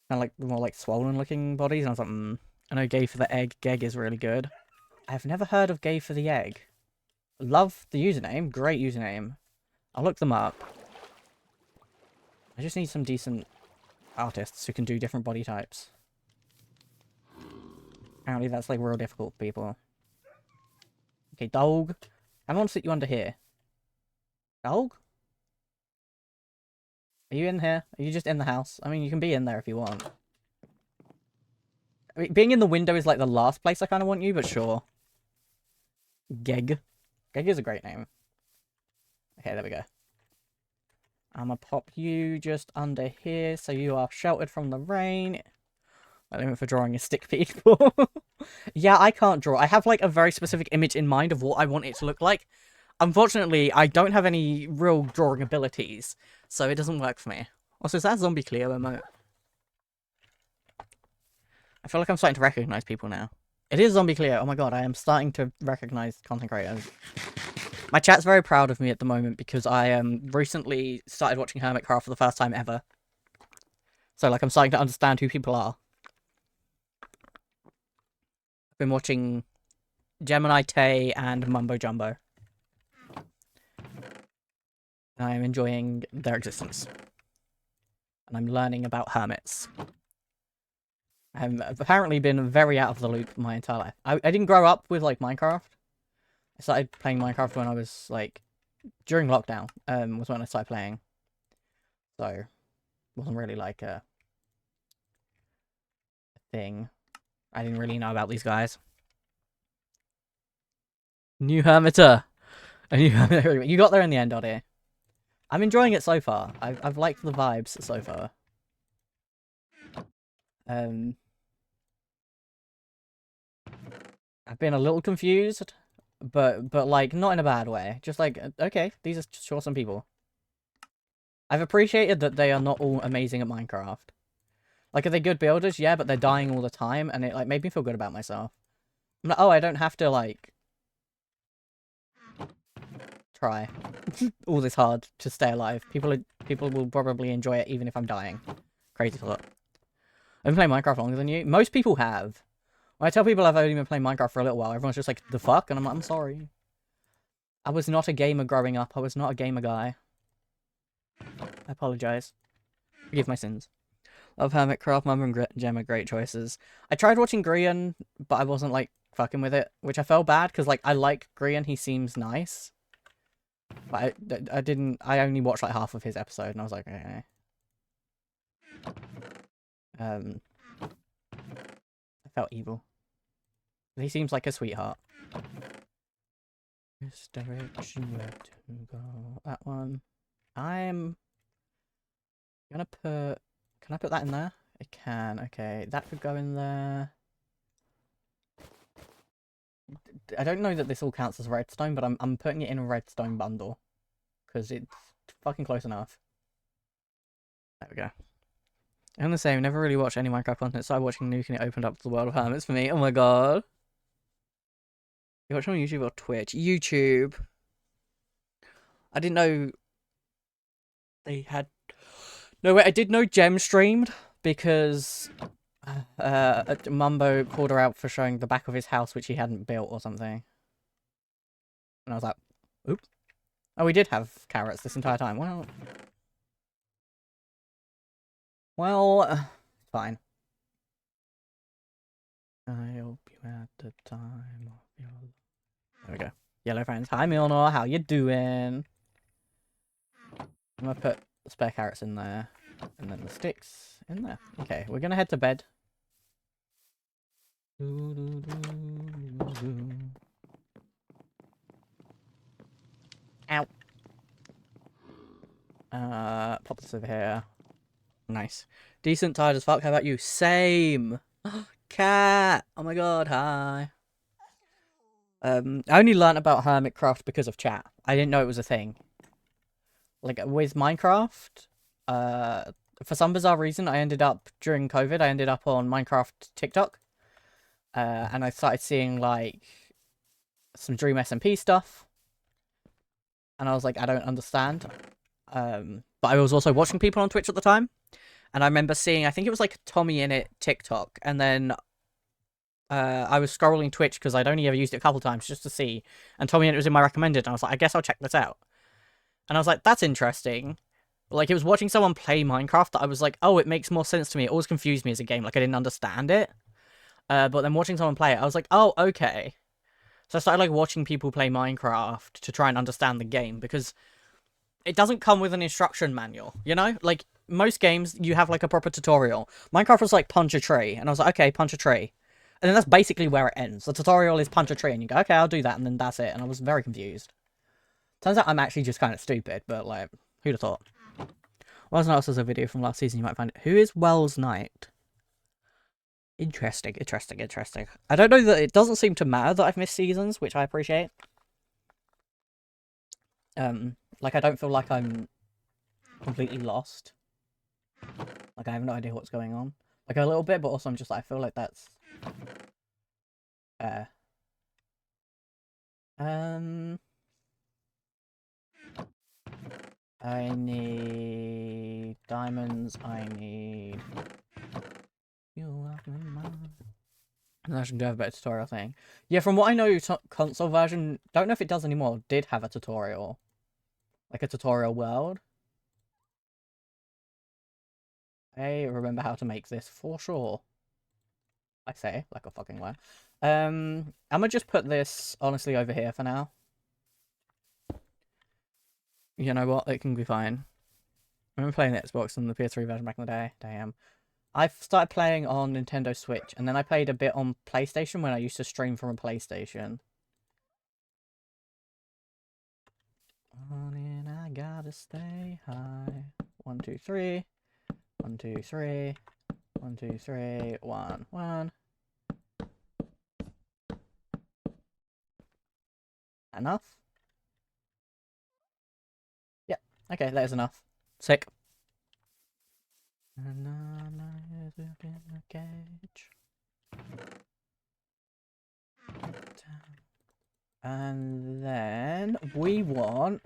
Kind of like more like swollen looking bodies, and I was like, I know Gay for the Egg. Geg is really good. I've never heard of Gay for the Egg. Love the username. Great username. I'll look them up. I just need some decent artists who can do different body types. Apparently that's like real difficult, people. Okay, dog. I want to sit you under here. Dog? Are you in here? Are you just in the house? I mean, you can be in there if you want. I mean, being in the window is like the last place I kind of want you, but sure. Geg. Geg is a great name. Okay, there we go. I'm gonna pop you just under here so you are sheltered from the rain. My limit for drawing is stick people. Yeah, I can't draw. I have like a very specific image in mind of what I want it to look like. Unfortunately, I don't have any real drawing abilities, so it doesn't work for me. Also, is that zombie clear remote? I feel like I'm starting to recognize people now. It is Zombie Cleo. Oh my god, I am starting to recognize content creators. My chat's very proud of me at the moment because I recently started watching Hermitcraft for the first time ever. So like I'm starting to understand who people are. I've been watching Gemini Tay and Mumbo Jumbo. And I am enjoying their existence. And I'm learning about hermits. I've apparently been very out of the loop my entire life. I didn't grow up with like Minecraft. I started playing Minecraft when I was like during lockdown. Was when I started playing. So it wasn't really like a thing. I didn't really know about these guys. New Hermiter. A new Hermiter. You got there in the end, Oddie. I'm enjoying it so far. I've liked the vibes so far. I've been a little confused, but like not in a bad way. Just like okay, these are just awesome people. I've appreciated that they are not all amazing at Minecraft. Like, are they good builders? Yeah, but they're dying all the time, and it like made me feel good about myself. I'm like, oh, I don't have to like try all this hard to stay alive. People will probably enjoy it even if I'm dying. Crazy thought. I've been playing Minecraft longer than you. Most people have. When I tell people I've only been playing Minecraft for a little while, everyone's just like, the fuck? And I'm like, I'm sorry. I was not a gamer growing up. I was not a gamer guy. I apologize. Forgive my sins. Love Hermitcraft, Mum and Gemma, great choices. I tried watching Grian, but I wasn't, like, fucking with it, which I felt bad, because, like, I like Grian, he seems nice. But I only watched, like, half of his episode, and I was like, okay. I felt evil. He seems like a sweetheart. This direction where to go. That one. I'm gonna put... Can I put that in there? I can. Okay, that could go in there. I don't know that this all counts as redstone, but I'm putting it in a redstone bundle. Because it's fucking close enough. There we go. I'm the same, never really watched any Minecraft content, started watching Nuke and it opened up the world of hermits for me. Oh my god. You watch on YouTube or Twitch? YouTube. I didn't know they had... No, wait, I did know Gem streamed because Mumbo called her out for showing the back of his house, which he hadn't built or something. And I was like, oop. Oh, we did have carrots this entire time. Well, fine. I hope you had the time of your life. There we go. Yellow friends. Hi, Milnor. How you doing? I'm gonna put the spare carrots in there. And then the sticks in there. Okay, we're gonna head to bed. Ow. Pop this over here. Nice. Decent, tired as fuck. How about you? Same. Cat. Oh my god, hi. I only learnt about Hermitcraft because of chat. I didn't know it was a thing. Like, with Minecraft, for some bizarre reason, I ended up, during COVID, I ended up on Minecraft TikTok. And I started seeing, like, some Dream SMP stuff. And I was like, I don't understand. But I was also watching people on Twitch at the time. And I remember seeing, I think it was like Tommy in it TikTok. And then I was scrolling Twitch because I'd only ever used it a couple times just to see. And Tommy in it was in my recommended. And I was like, I guess I'll check this out. And I was like, that's interesting. Like, it was watching someone play Minecraft that I was like, oh, it makes more sense to me. It always confused me as a game. Like, I didn't understand it. But then watching someone play it, I was like, oh, okay. So I started, like, watching people play Minecraft to try and understand the game. Because it doesn't come with an instruction manual, you know? Like, most games, you have, like, a proper tutorial. Minecraft was like, punch a tree. And I was like, okay, punch a tree. And then that's basically where it ends. The tutorial is punch a tree. And you go, okay, I'll do that. And then that's it. And I was very confused. Turns out I'm actually just kind of stupid. But, like, who'd have thought? Wells Knight also has a video from last season you might find it. Who is Wells Knight? Interesting. I don't know that it doesn't seem to matter that I've missed seasons, which I appreciate. Like, I don't feel like I'm completely lost. Like, I have no idea what's going on. Like a little bit, but also I'm just like, I feel like that's fair. Um, I need diamonds. I need you up in mine. And I should do have a better tutorial thing. Yeah, from what I know, console version, don't know if it does anymore, did have a tutorial. Like a tutorial world. I remember how to make this for sure. I say, like a fucking liar. I'm gonna just put this, honestly, over here for now. You know what? It can be fine. I remember playing the Xbox and the PS3 version back in the day. Damn. I started playing on Nintendo Switch, and then I played a bit on PlayStation when I used to stream from a PlayStation. On in, I gotta stay high. 1, 2, 3. 1, 2, 3. 1, 2, 3. 1, 1. Enough? Yep. Okay, that is enough. Sick. And in the cage. And then we want.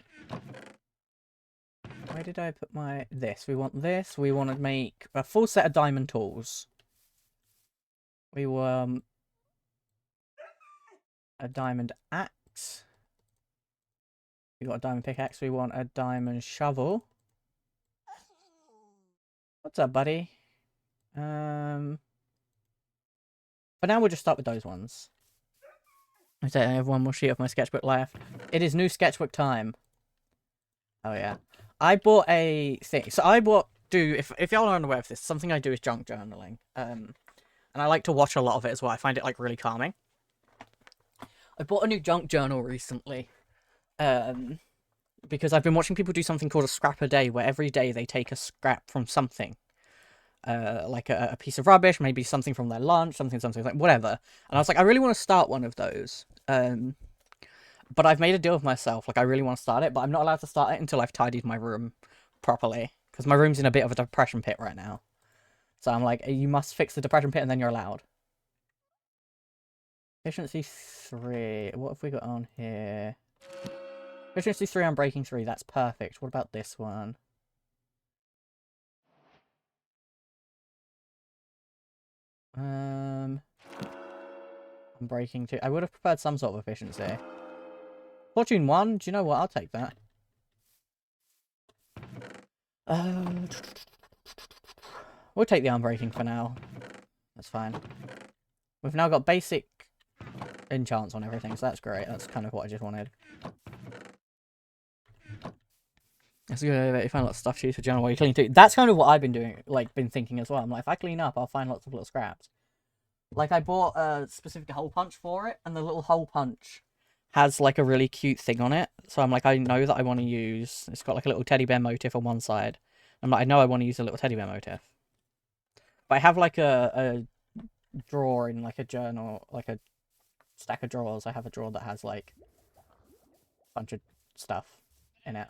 Where did I put my this? We want this. We want to make a full set of diamond tools. We want a diamond axe. We got a diamond pickaxe. We want a diamond shovel. What's up, buddy? For now we'll just start with those ones. I say I have one more sheet of my sketchbook left. It is new sketchbook time. Oh yeah. I bought a thing. So I bought if y'all are unaware of this, something I do is junk journaling. And I like to watch a lot of it as well. I find it like really calming. I bought a new junk journal recently. Because I've been watching people do something called a scrap a day, where every day they take a scrap from something. Like a piece of rubbish, maybe something from their lunch, something, like whatever. And I was like, I really want to start one of those. But I've made a deal with myself. Like, I really want to start it, but I'm not allowed to start it until I've tidied my room properly. Because my room's in a bit of a depression pit right now. So I'm like, you must fix the depression pit and then you're allowed. Efficiency 3. What have we got on here? Efficiency 3 on breaking 3. That's perfect. What about this one? I'm breaking 2. I would have preferred some sort of efficiency. Fortune 1? Do you know what? I'll take that. We'll take the unbreaking for now. That's fine. We've now got basic enchants on everything, so that's great. That's kind of what I just wanted. That's good. You find lots of stuff to use for journal while you clean too. That's kind of what I've been doing, like, been thinking as well. I'm like, if I clean up, I'll find lots of little scraps. Like, I bought a specific hole punch for it, and the little hole punch has, like, a really cute thing on it. So I'm like, I know that I want to use... It's got, like, a little teddy bear motif on one side. I'm like, I know I want to use a little teddy bear motif. But I have, like, a drawer in, like, a journal, like, a stack of drawers. I have a drawer that has, like, a bunch of stuff in it.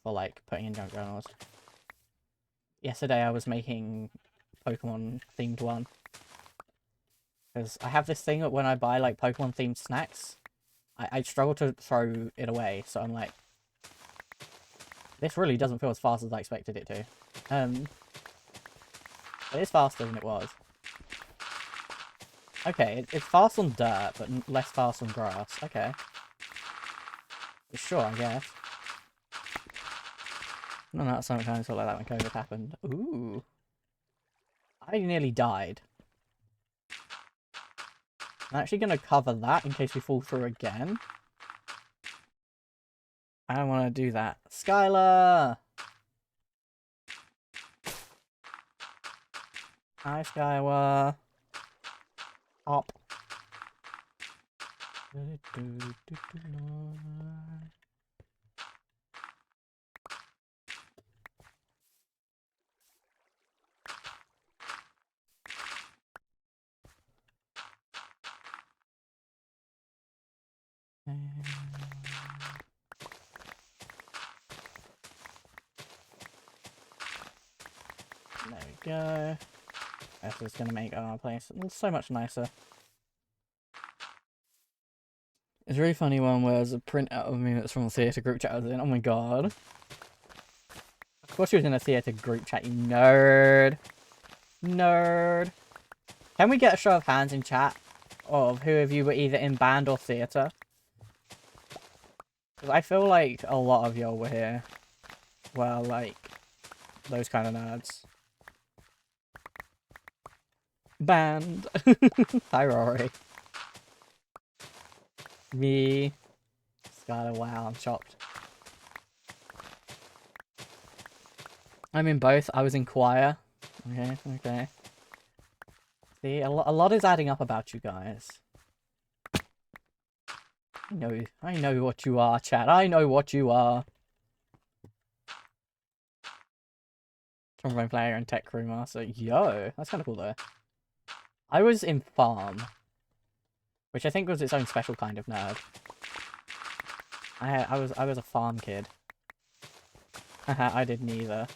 For, like, putting in junk journals. Yesterday I was making Pokemon themed one. Because I have this thing that when I buy like Pokemon themed snacks, I struggle to throw it away. So I'm like, this really doesn't feel as fast as I expected it to. It is faster than it was. Okay, it's fast on dirt, but less fast on grass. Okay. Sure, I guess. No, that's something kind of like that when COVID happened. Ooh. I nearly died. I'm actually going to cover that in case we fall through again. I don't want to do that. Skylar! Hi, Skylar. Hop. There we go. This is going to make our place so much nicer. It's a really funny one where there's a printout of me that's from the theatre group chat I was in. Oh my god. Of course she was in a theatre group chat, you nerd. Nerd. Can we get a show of hands in chat of who of you were either in band or theatre? Because I feel like a lot of y'all were here. Well, like, those kind of nerds. Band. Hi, Rory. Me. Skylar, wow, I'm shocked. I'm in both. I was in choir. Okay, okay. See, a lot is adding up about you guys. I know what you are, chat. I know what you are. Trombone player and tech crew master. Yo, that's kind of cool though. I was in farm, which I think was its own special kind of nerd. I was a farm kid. Haha, I did neither.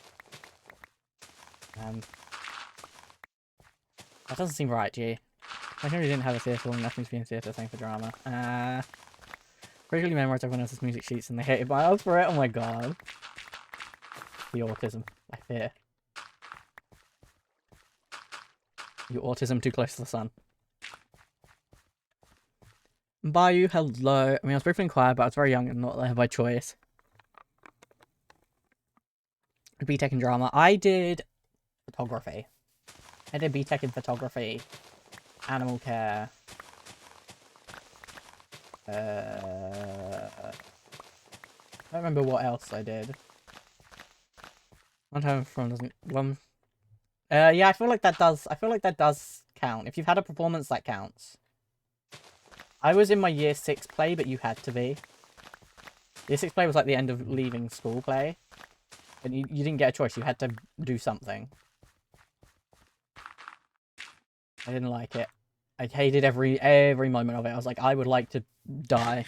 That doesn't seem right, G. I really didn't have a theatre long enough to be in theatre, thanks for drama. Regularly memorized everyone else's music sheets and they hated my odds for it. Oh my god. The autism. I fear. Your autism too close to the sun. Bayou, hello. I mean, I was briefly in choir, but I was very young and not there by choice. BTech in drama. I did photography. I did BTech in photography. Animal care. I don't remember what else I did. One time from doesn't one. Yeah, I feel like that does count. If you've had a performance, that counts. I was in my year 6 play, but you had to be. Year 6 play was like the end of leaving school play. And you didn't get a choice, you had to do something. I didn't like it. I hated every moment of it. I was like, I would like to die.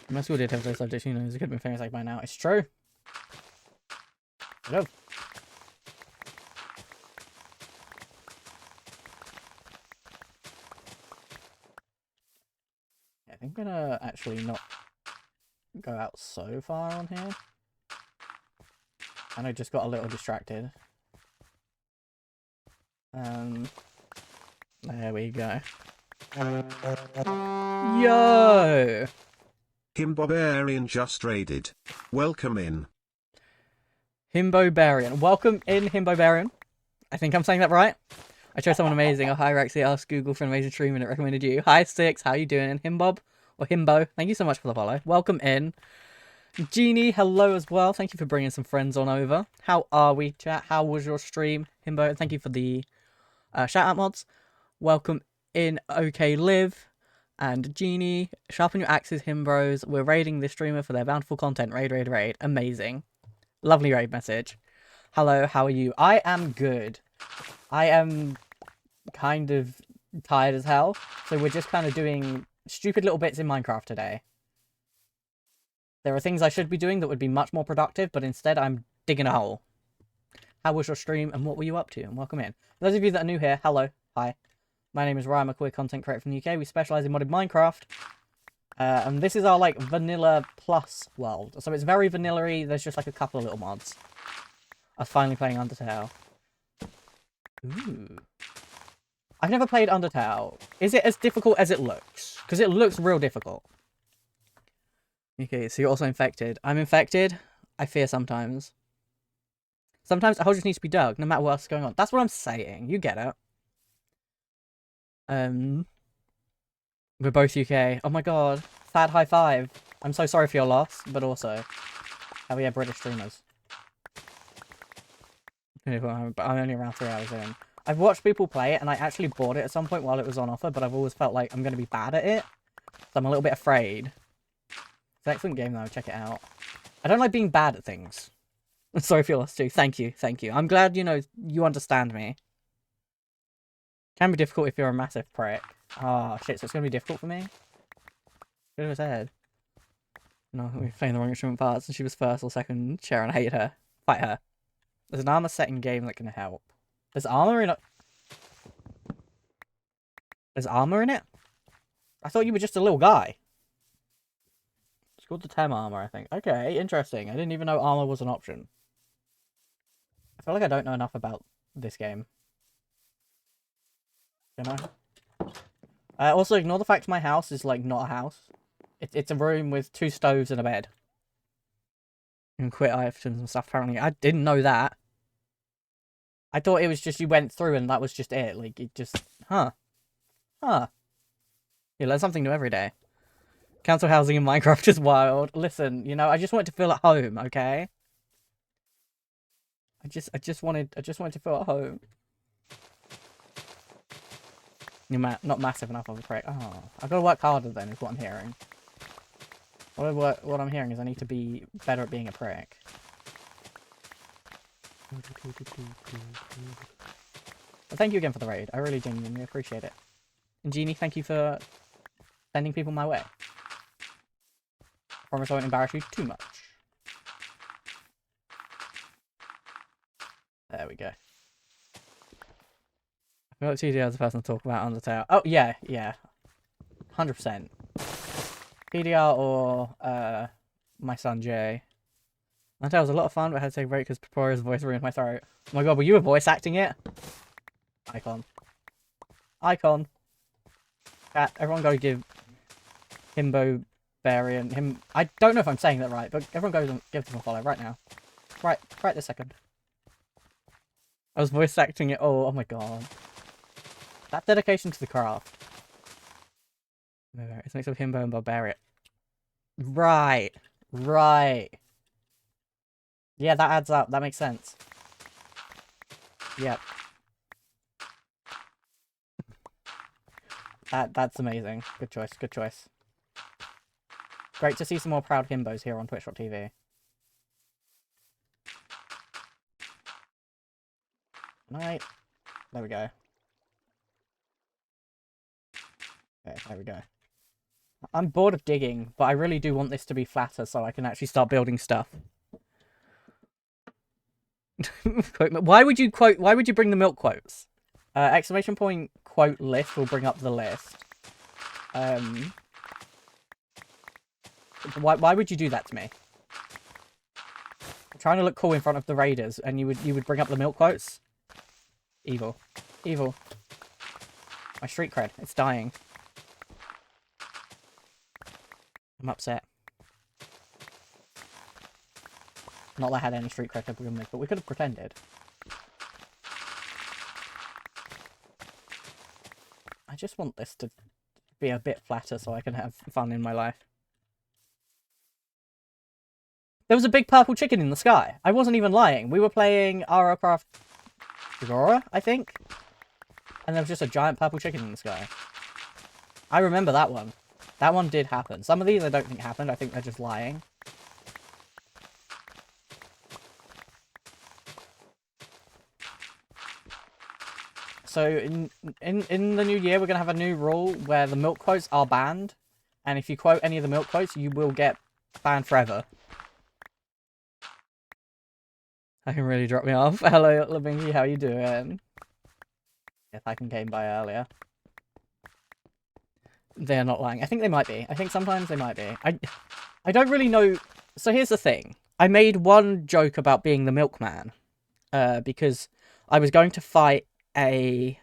My school did have those subjects, you know, it could have been famous like by now. It's true. Hello. I think I'm gonna actually not go out so far on here. And I just got a little distracted. There we go. Yo!
Himbobarian just raided. Welcome in.
Himbobarian. Welcome in, Himbobarian. I think I'm saying that right. I chose someone amazing. Oh, hi, Rexy. Asked Google for an amazing stream and it recommended you. Hi, Six. How you doing? Himbob or Himbo. Thank you so much for the follow. Welcome in. Jeannie, hello as well. Thank you for bringing some friends on over. How are we, chat? How was your stream? Himbo, thank you for the shout-out mods. Welcome in, OK Live. And Jeannie, sharpen your axes, Himbros. We're raiding this streamer for their bountiful content. Raid, raid, raid. Amazing. Lovely raid message. Hello, how are you? I am good. I am kind of tired as hell. So we're just kind of doing stupid little bits in Minecraft today. There are things I should be doing that would be much more productive, but instead I'm digging a hole. How was your stream and what were you up to? And welcome in. For those of you that are new here, hello. Hi. My name is Ryan McCoy, content creator from the UK. We specialise in modded Minecraft. And this is our, like, vanilla plus world. So it's very vanilla-y. There's just, like, a couple of little mods. I was finally playing Undertale. Ooh. I've never played Undertale. Is it as difficult as it looks? Because it looks real difficult. Okay, so you're also infected. I'm infected. I fear sometimes. Sometimes a hole just needs to be dug, no matter what else is going on. That's what I'm saying. You get it. We're both UK. Oh my god. Sad high five. I'm so sorry for your loss, but also, hell yeah, British streamers. But I'm only around 3 hours in. I've watched people play it, and I actually bought it at some point while it was on offer, but I've always felt like I'm going to be bad at it. So I'm a little bit afraid. It's an excellent game, though. Check it out. I don't like being bad at things. Sorry for your loss, too. Thank you. Thank you. I'm glad, you know, you understand me. Can be difficult if you're a massive prick. Ah, oh, shit, so it's going to be difficult for me? Should have said. No, we were playing the wrong instrument parts, and she was first or second chair, and I hated her. Fight her. There's an armor set in game that can help. There's armor in it. There's armor in it? I thought you were just a little guy. It's called the Tem armor, I think. Okay, interesting. I didn't even know armor was an option. I feel like I don't know enough about this game. You know? Also, ignore the fact my house is, like, not a house. It's a room with 2 stoves and a bed. And quit items and stuff, apparently. I didn't know that. I thought it was just you went through and that was just it. Like, it just... Huh. Huh. You learn something new every day. Council housing in Minecraft is wild. Listen, you know, I just wanted to feel at home, okay? I just wanted to feel at home. You're not massive enough of a prick. Oh, I've got to work harder then, is what I'm hearing. What I'm hearing is I need to be better at being a prick. Well, thank you again for the raid. I really genuinely appreciate it. And Genie, thank you for sending people my way. Promise I won't embarrass you too much. There we go. I feel like TDR is the person to talk about Undertale. Oh, yeah. 100%. PDR or my son Jay. Undertale was a lot of fun, but I had to take a break because Paporia's voice ruined my throat. Oh my god, were you voice acting it? Icon. Chat, everyone go give Himbo Variant him. I don't know if I'm saying that right, but everyone goes and give them a follow right now. Right this second. I was voice acting it all. Oh my god. That dedication to the craft. It's a mix of Himbo and Barbarian. Right. Yeah, that adds up. That makes sense. Yep. That's amazing. Good choice. Great to see some more proud himbos here on Twitch.tv. Right. There we go. Okay, there we go. I'm bored of digging, but I really do want this to be flatter so I can actually start building stuff. Why would you bring the milk quotes? Exclamation point quote list will bring up the list. Why would you do that to me? I'm trying to look cool in front of the raiders, and you would bring up the milk quotes? Evil. My street cred, it's dying. I'm upset. Not that I had any street cred to begin with, but we could have pretended. I just want this to be a bit flatter so I can have fun in my life. There was a big purple chicken in the sky. I wasn't even lying. We were playing Aurocraft Aurora, I think? And there was just a giant purple chicken in the sky. I remember that one. That one did happen. Some of these I don't think happened. I think they're just lying. So in the new year, we're going to have a new rule where the milk quotes are banned. And if you quote any of the milk quotes, you will get banned forever. I can really drop me off. Hello, Labinky, how you doing? If I can came by earlier. They're not lying. I think they might be. I think sometimes they might be. I don't really know. So here's the thing. I made one joke about being the milkman. Because I was going to fight a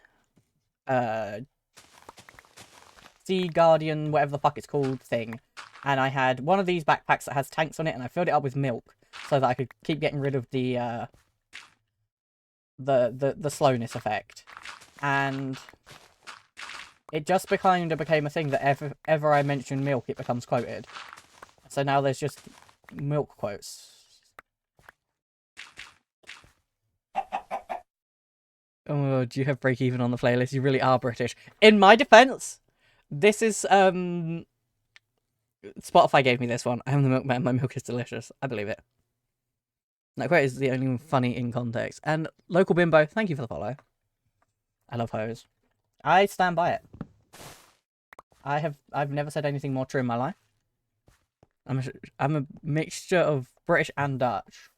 Sea Guardian, whatever the fuck it's called, thing. And I had one of these backpacks that has tanks on it, and I filled it up with milk so that I could keep getting rid of the slowness effect. And it just kind of became a thing that ever I mention milk, it becomes quoted. So now there's just milk quotes. Oh, do you have break even on the playlist? You really are British. In my defense, this is Spotify gave me this one. I am the milkman. My milk is delicious. I believe it. That quote is the only one funny in context. And local bimbo, thank you for the follow. I love hoes. I stand by it. I've never said anything more true in my life. I'm a mixture of British and Dutch.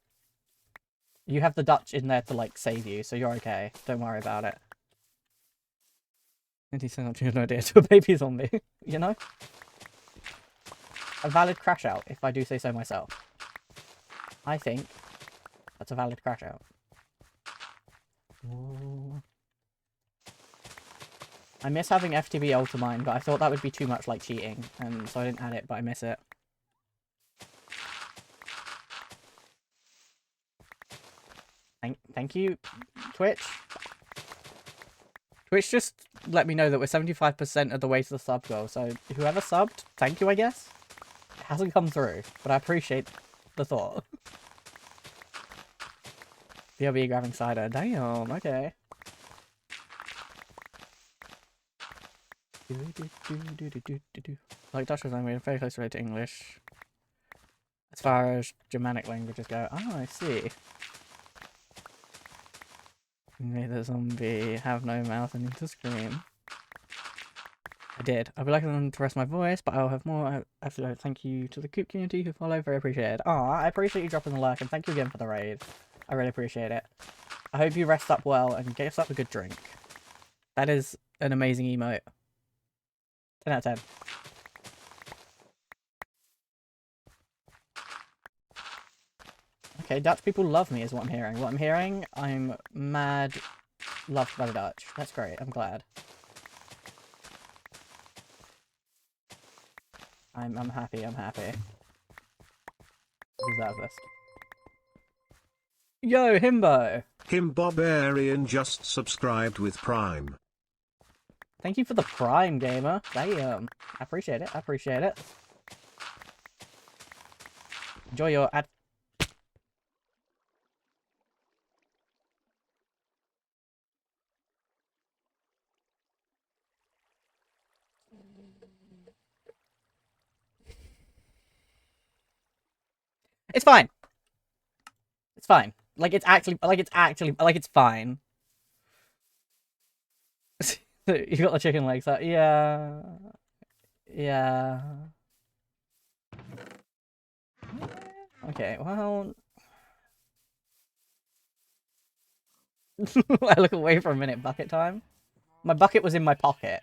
You have the Dutch in there to, like, save you, so you're okay. Don't worry about it. And he's saying, no idea to a baby zombie, you know? A valid crash out, if I do say so myself. I think that's a valid crash out. Ooh. I miss having FTB Ultimine, but I thought that would be too much like cheating, and so I didn't add it, but I miss it. Thank you, Twitch. Twitch just let me know that we're 75% of the way to the sub goal, so whoever subbed, thank you, I guess. It hasn't come through, but I appreciate the thought. BRB grabbing cider. Damn, okay. Like Dutch was language, very close related to English. As far as Germanic languages go. Oh, I see. May the zombie have no mouth and need to scream. I did. I would like them to rest my voice, but I'll have more. Absolutely. Thank you to the Coop community who follow. Very appreciated. Aw, I appreciate you dropping the like, and thank you again for the raid. I really appreciate it. I hope you rest up well and get yourself a good drink. That is an amazing emote. 10 out of 10. Okay, Dutch people love me is what I'm hearing. What I'm hearing, I'm mad loved by the Dutch. That's great, I'm glad. I'm happy, I'm happy. Deserve this. Yo, Himbo!
Barbarian just subscribed with Prime.
Thank you for the Prime, gamer. Damn. I appreciate it, I appreciate it. Enjoy your ad. It's fine. It's fine. Like it's fine. You got the chicken legs out. Yeah. Yeah. Okay, well. I look away for a minute, bucket time. My bucket was in my pocket.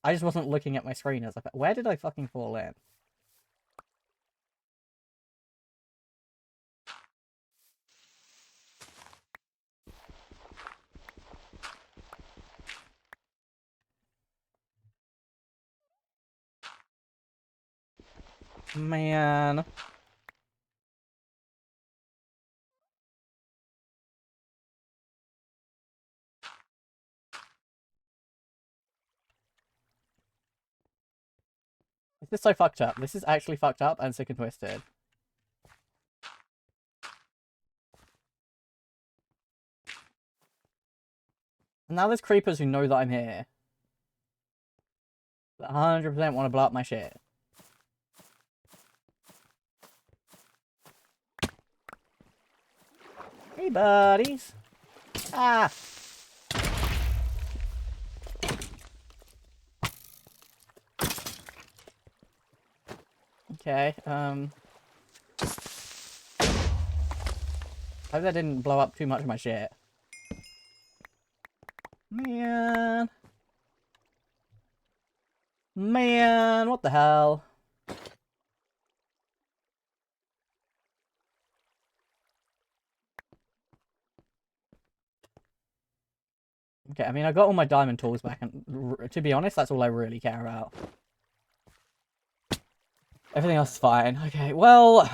I just wasn't looking at my screen as I. Where did I fucking fall in? Man. This is so fucked up. This is actually fucked up and sick and twisted. And now there's creepers who know that I'm here. 100% want to blow up my shit. Hey, buddies. Ah. Okay, hope that didn't blow up too much of my shit. Man. Man, what the hell? Okay, I mean, I got all my diamond tools back, and to be honest, that's all I really care about. Everything else is fine. Okay, well...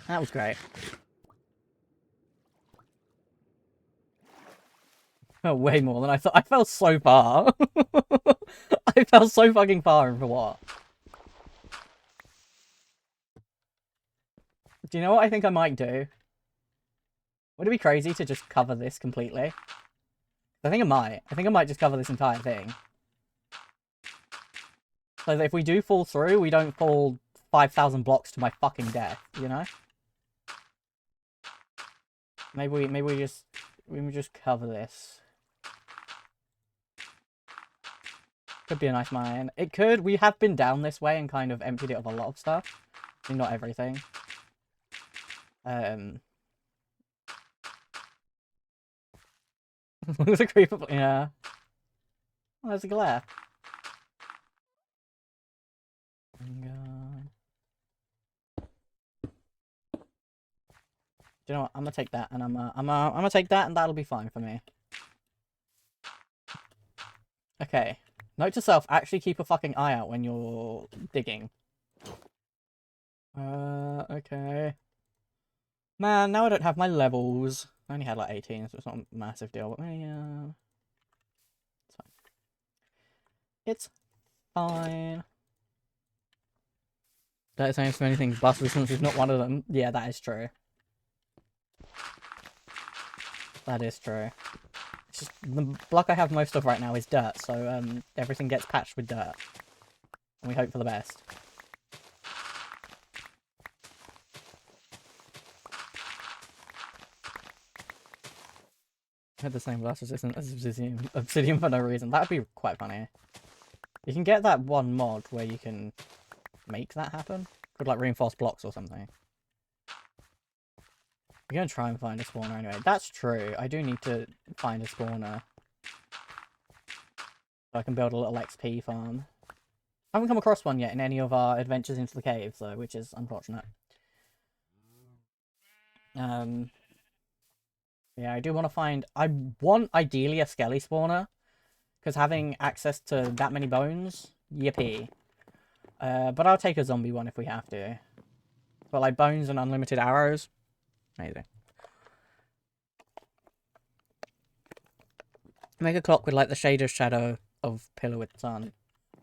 That was great. Oh, way more than I thought. I fell so far. I fell so fucking far, and for what? Do you know what I think I might do? Would it be crazy to just cover this completely? I think I might. I think I might just cover this entire thing. So that if we do fall through, we don't fall 5,000 blocks to my fucking death, you know? Maybe we just cover this. Could be a nice mine. It could. We have been down this way and kind of emptied it of a lot of stuff. I mean, not everything. There's a creeper. Yeah. Oh, there's a glare. Do you know what? I'm gonna take that, and I'm gonna take that, and that'll be fine for me. Okay. Note to self: actually keep a fucking eye out when you're digging. Okay. Man, now I don't have my levels. I only had like 18, so it's not a massive deal. But it's fine. It's fine. That is saying so many things. Bus resistance is not one of them. Yeah, that is true. That is true. It's just the block I have most of right now is dirt, so everything gets patched with dirt. And we hope for the best. I had the same blast resistance as obsidian for no reason. That would be quite funny. You can get that one mod where you can make that happen. Could like reinforce blocks or something. I'm gonna try and find a spawner anyway. That's true. I do need to find a spawner. So I can build a little XP farm. I haven't come across one yet in any of our adventures into the caves though, which is unfortunate. Yeah, I do want to find... I want, ideally, a skelly spawner. Because having access to that many bones, yippee. But I'll take a zombie one if we have to. But, like, bones and unlimited arrows, amazing. Make a clock with, like, the shader's shadow of pillar with sun.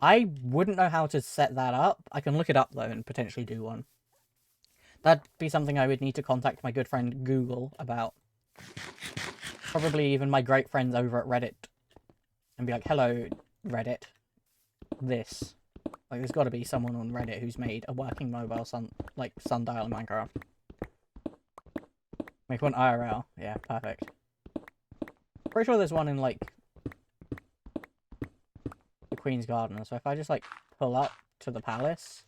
I wouldn't know how to set that up. I can look it up, though, and potentially do one. That'd be something I would need to contact my good friend Google about. Probably even my great friends over at Reddit. And be like, hello, Reddit. This. Like, there's got to be someone on Reddit who's made a working mobile sundial in Minecraft. Make one IRL. Yeah, perfect. Pretty sure there's one in, like, the Queen's Garden. So if I just, like, pull up to the palace...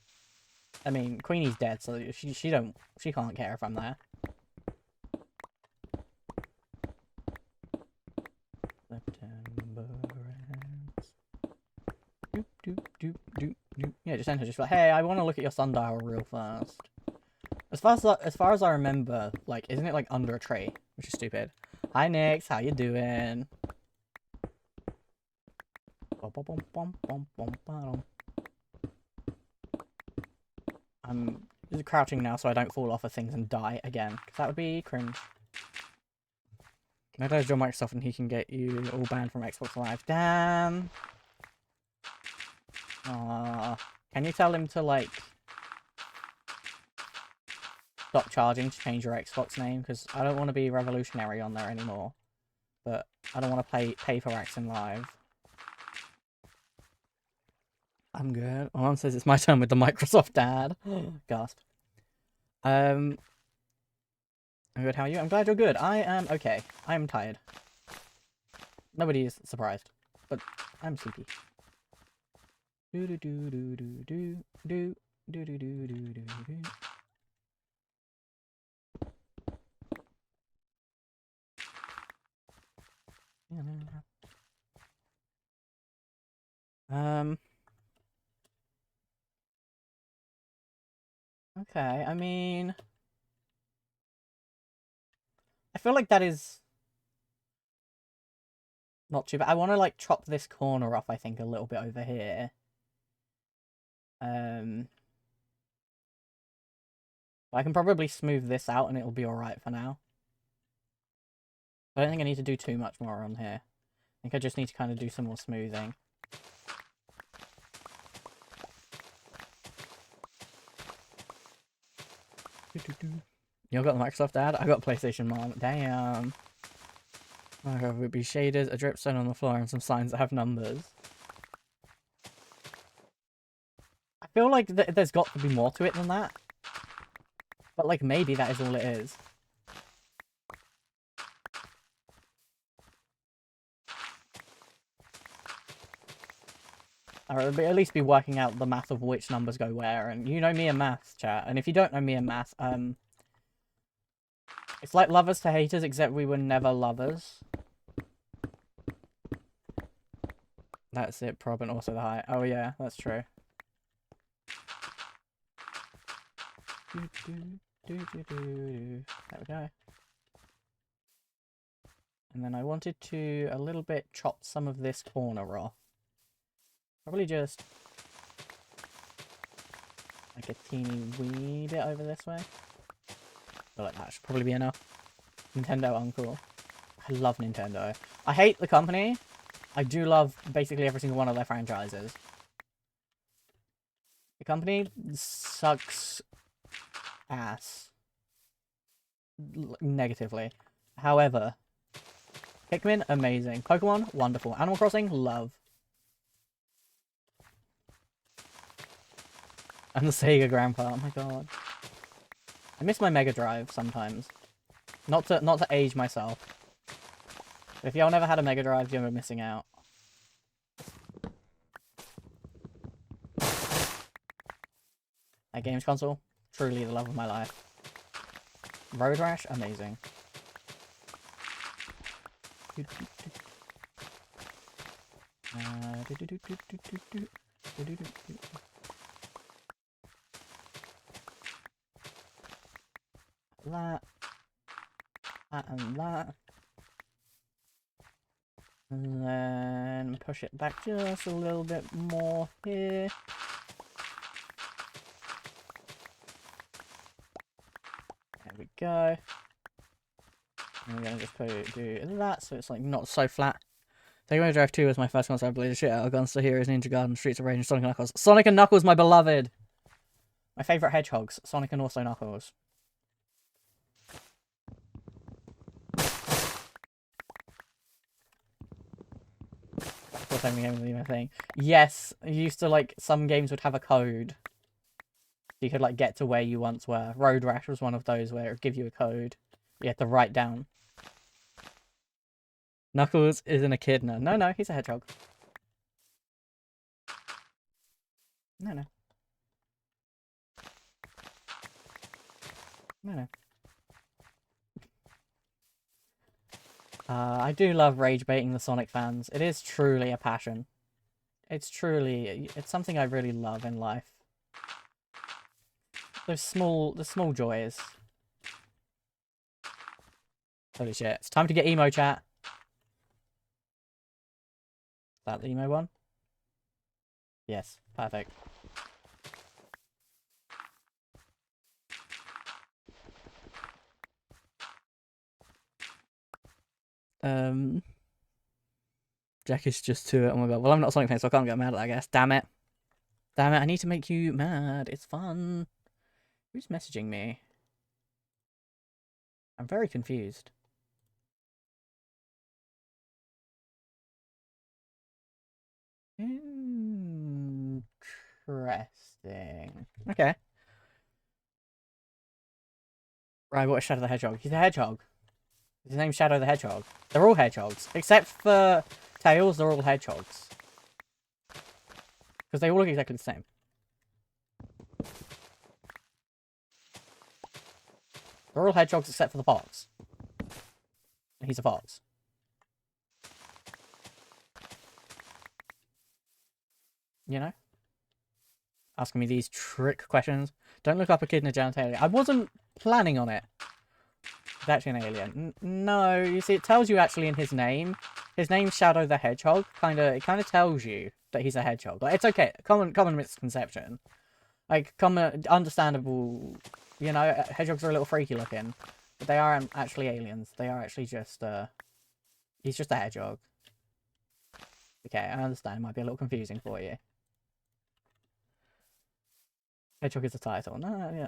I mean, Queenie's dead, so she can't care if I'm there. September ends. Doop, doop, doop, doop, doop. Yeah, just enter. Just like, hey, I want to look at your sundial real fast. As far as I remember, like, isn't it like under a tree? Which is stupid. Hi, Nix. How you doing? I'm just crouching now so I don't fall off of things and die again, because that would be cringe. My dad's join Microsoft and he can get you all banned from Xbox Live. Damn. Can you tell him to, like, stop charging to change your Xbox name? Because I don't want to be revolutionary on there anymore. But I don't want to pay for Axon Live. I'm good. Mom says it's my turn with the Microsoft dad. Gasp. I'm good. How are you? I'm glad you're good. I am okay. I am tired. Nobody is surprised, but I'm sleepy. Do do do do do do do do do do do do do. Okay, I mean... I feel like that is... not too bad. I want to, like, chop this corner off, I think, a little bit over here. I can probably smooth this out and it'll be alright for now. I don't think I need to do too much more on here. I think I just need to kind of do some more smoothing. You got the Microsoft ad? I got PlayStation Mom. Damn. Oh god, it would be shaders, a dripstone on the floor, and some signs that have numbers. I feel like there's got to be more to it than that. But, like, maybe that is all it is. Or at least be working out the math of which numbers go where. And you know me and maths, chat. And if you don't know me and maths, it's like lovers to haters, except we were never lovers. That's it, prob, and also the height. Oh yeah, that's true. There we go. And then I wanted to a little bit chop some of this corner off. Probably just like a teeny wee bit over this way. I feel like that should probably be enough. Nintendo Uncle. I love Nintendo. I hate the company. I do love basically every single one of their franchises. The company sucks ass. Negatively. However, Pikmin, amazing. Pokemon, wonderful. Animal Crossing, love. And the Sega Grandpa, oh my god. I miss my Mega Drive sometimes. Not to age myself. But if y'all never had a Mega Drive, you're missing out. That games console, truly the love of my life. Road Rash, amazing. That and that. And then push it back just a little bit more here. There we go. And we're gonna just do that so it's like not so flat. Take Mega Drive 2 was my first console. I played the shit out of Guns to Heroes, Ninja Gaiden, Streets of Rage, and Sonic and Knuckles. Sonic and Knuckles, my beloved! My favourite hedgehogs, Sonic and also Knuckles. What's having a thing? Yes, you used to like some games would have a code. You could like get to where you once were. Road Rash was one of those where it would give you a code. You had to write down. Knuckles isn't a kid now. No, he's a hedgehog. No. I do love rage baiting the Sonic fans. It is truly a passion. It's something I really love in life. The small joys. Holy shit. It's time to get emo, chat. Is that the emo one? Yes, perfect. Jack is just too it. Oh my god. Well, I'm not a Sonic fan, so I can't get mad at that, I guess. Damn it. Damn it, I need to make you mad. It's fun. Who's messaging me? I'm very confused. Interesting. Okay. Right, what is Shadow the Hedgehog? He's a hedgehog. His name's Shadow the Hedgehog. They're all hedgehogs. Except for Tails, they're all hedgehogs. Because they all look exactly the same. They're all hedgehogs except for the fox. And he's a fox. You know? Asking me these trick questions. Don't look up a kid in a genitalia. I wasn't planning on it. It's actually an alien. No, you see, it tells you actually in his name. His name's Shadow the Hedgehog. It kind of tells you that he's a hedgehog. Like, it's okay. Common misconception. Like, understandable. You know, hedgehogs are a little freaky looking. But they aren't actually aliens. They are actually just, he's just a hedgehog. Okay, I understand. It might be a little confusing for you. Hedgehog is the title. No.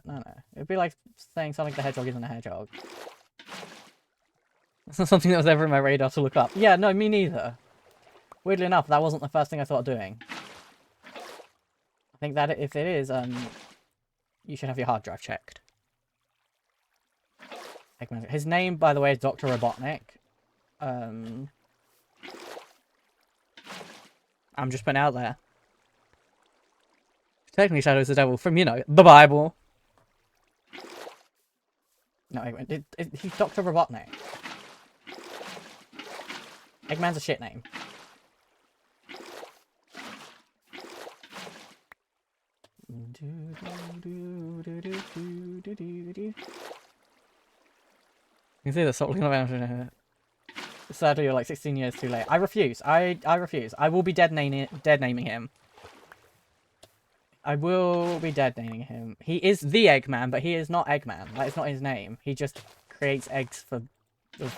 It'd be like saying Sonic the Hedgehog isn't a hedgehog. It's not something that was ever in my radar to look up. Yeah, no, me neither. Weirdly enough, that wasn't the first thing I thought of doing. I think that if it is, you should have your hard drive checked. His name, by the way, is Dr. Robotnik. I'm just putting it out there. Technically, Shadow's the devil from, you know, the Bible. No, Eggman. He's Dr. Robotnik. Eggman's a shit name. You can see the something around. Sadly, you're like 16 years too late. I refuse. I refuse. I will be dead naming him. I will be dead naming him. He is the Eggman, but he is not Eggman. That is not his name. He just creates eggs for the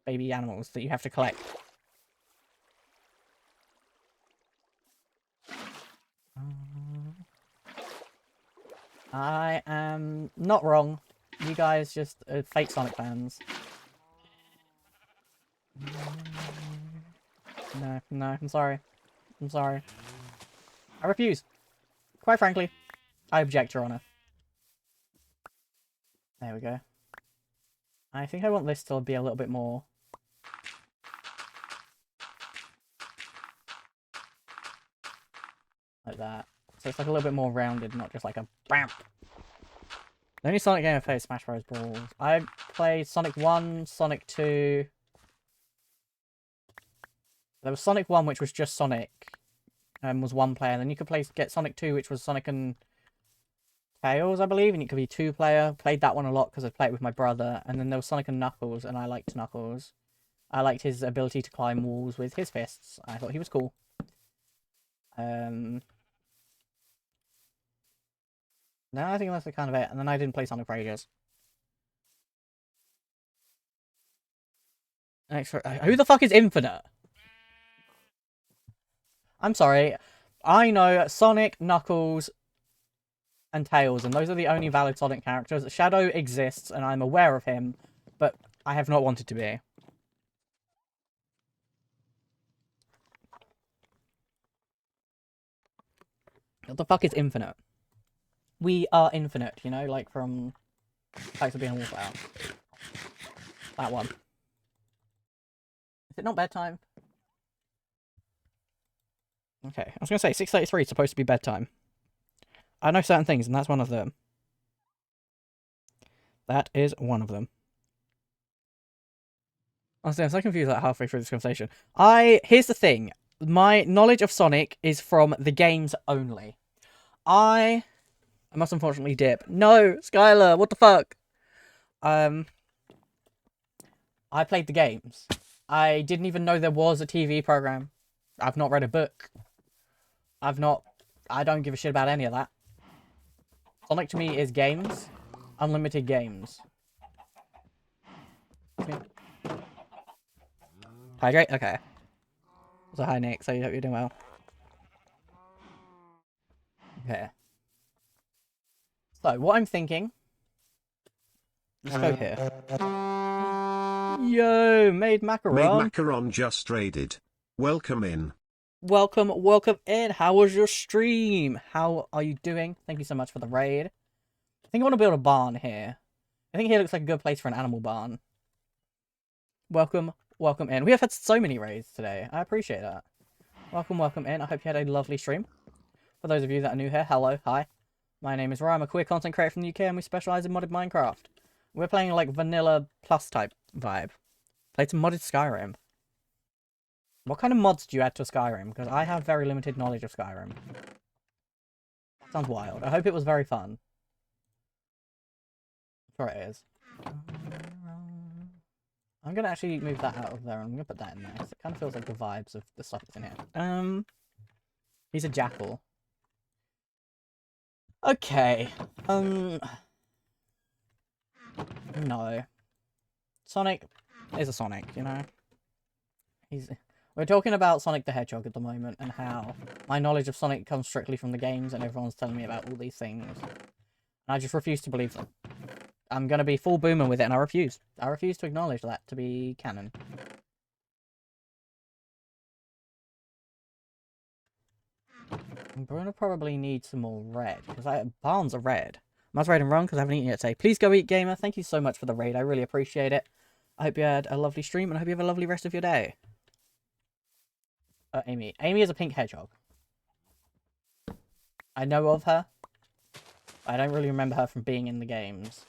baby animals that you have to collect. I am not wrong. You guys just are fake Sonic fans. No, I'm sorry. I'm sorry. I refuse. Quite frankly, I object, Your Honor. There we go. I think I want this to be a little bit more... like that. So it's like a little bit more rounded, not just like a BAM! The only Sonic game I played is Smash Bros. Brawls. I played Sonic 1, Sonic 2... There was Sonic 1, which was just Sonic, and was one player. And then you could get Sonic 2, which was Sonic and Tails, I believe, and it could be two-player. Played that one a lot because I played it with my brother. And then there was Sonic and Knuckles, and I liked Knuckles. I liked his ability to climb walls with his fists. I thought he was cool. No, I think that's kind of it. And then I didn't play Sonic for ages. Who the fuck is Infinite? I'm sorry. I know Sonic, Knuckles, and Tails, and those are the only valid Sonic characters. Shadow exists, and I'm aware of him, but I have not wanted to be. What the fuck is Infinite? We are infinite, you know, like from Types of Being Warfare. That one. Is it not bedtime? Okay, I was going to say 6:33 is supposed to be bedtime. I know certain things, and that's one of them. That is one of them. Honestly, I'm so confused like halfway through this conversation. Here's the thing. My knowledge of Sonic is from the games only. I must unfortunately dip. No, Skylar, what the fuck? I played the games. I didn't even know there was a TV program. I've not read a book. I don't give a shit about any of that. Sonic to me is games. Unlimited games. Hydrate? Okay. So hi Nick, so you hope you're doing well. Okay. So what I'm thinking. Let's go here. Yo, made macaron.
Made macaron just raided. Welcome in.
Welcome in. How was your stream? How are you doing? Thank you so much for the raid. I think I want to build a barn here. I think here looks like a good place for an animal barn. Welcome in. We have had so many raids today. I appreciate that. Welcome in. I hope you had a lovely stream. For those of you that are new here, hello, hi. My name is Ryan. I'm a queer content creator from the UK, and we specialize in modded Minecraft. We're playing like vanilla plus type vibe. Played some modded Skyrim. What kind of mods do you add to Skyrim? Because I have very limited knowledge of Skyrim. Sounds wild. I hope it was very fun. I'm sure it is. I'm going to actually move that out of there. I'm going to put that in there. It kind of feels like the vibes of the stuff that's in here. He's a jackal. Okay. No. Sonic is a Sonic, you know? We're talking about Sonic the Hedgehog at the moment, and how my knowledge of Sonic comes strictly from the games, and everyone's telling me about all these things. And I just refuse to believe them. I'm gonna be full boomer with it, and I refuse. I refuse to acknowledge that to be canon. I'm gonna probably need some more red, because barns are red. I must raid and run because I haven't eaten yet today. Please go eat, gamer. Thank you so much for the raid. I really appreciate it. I hope you had a lovely stream, and I hope you have a lovely rest of your day. Amy. Amy is a pink hedgehog. I know of her. I don't really remember her from being in the games.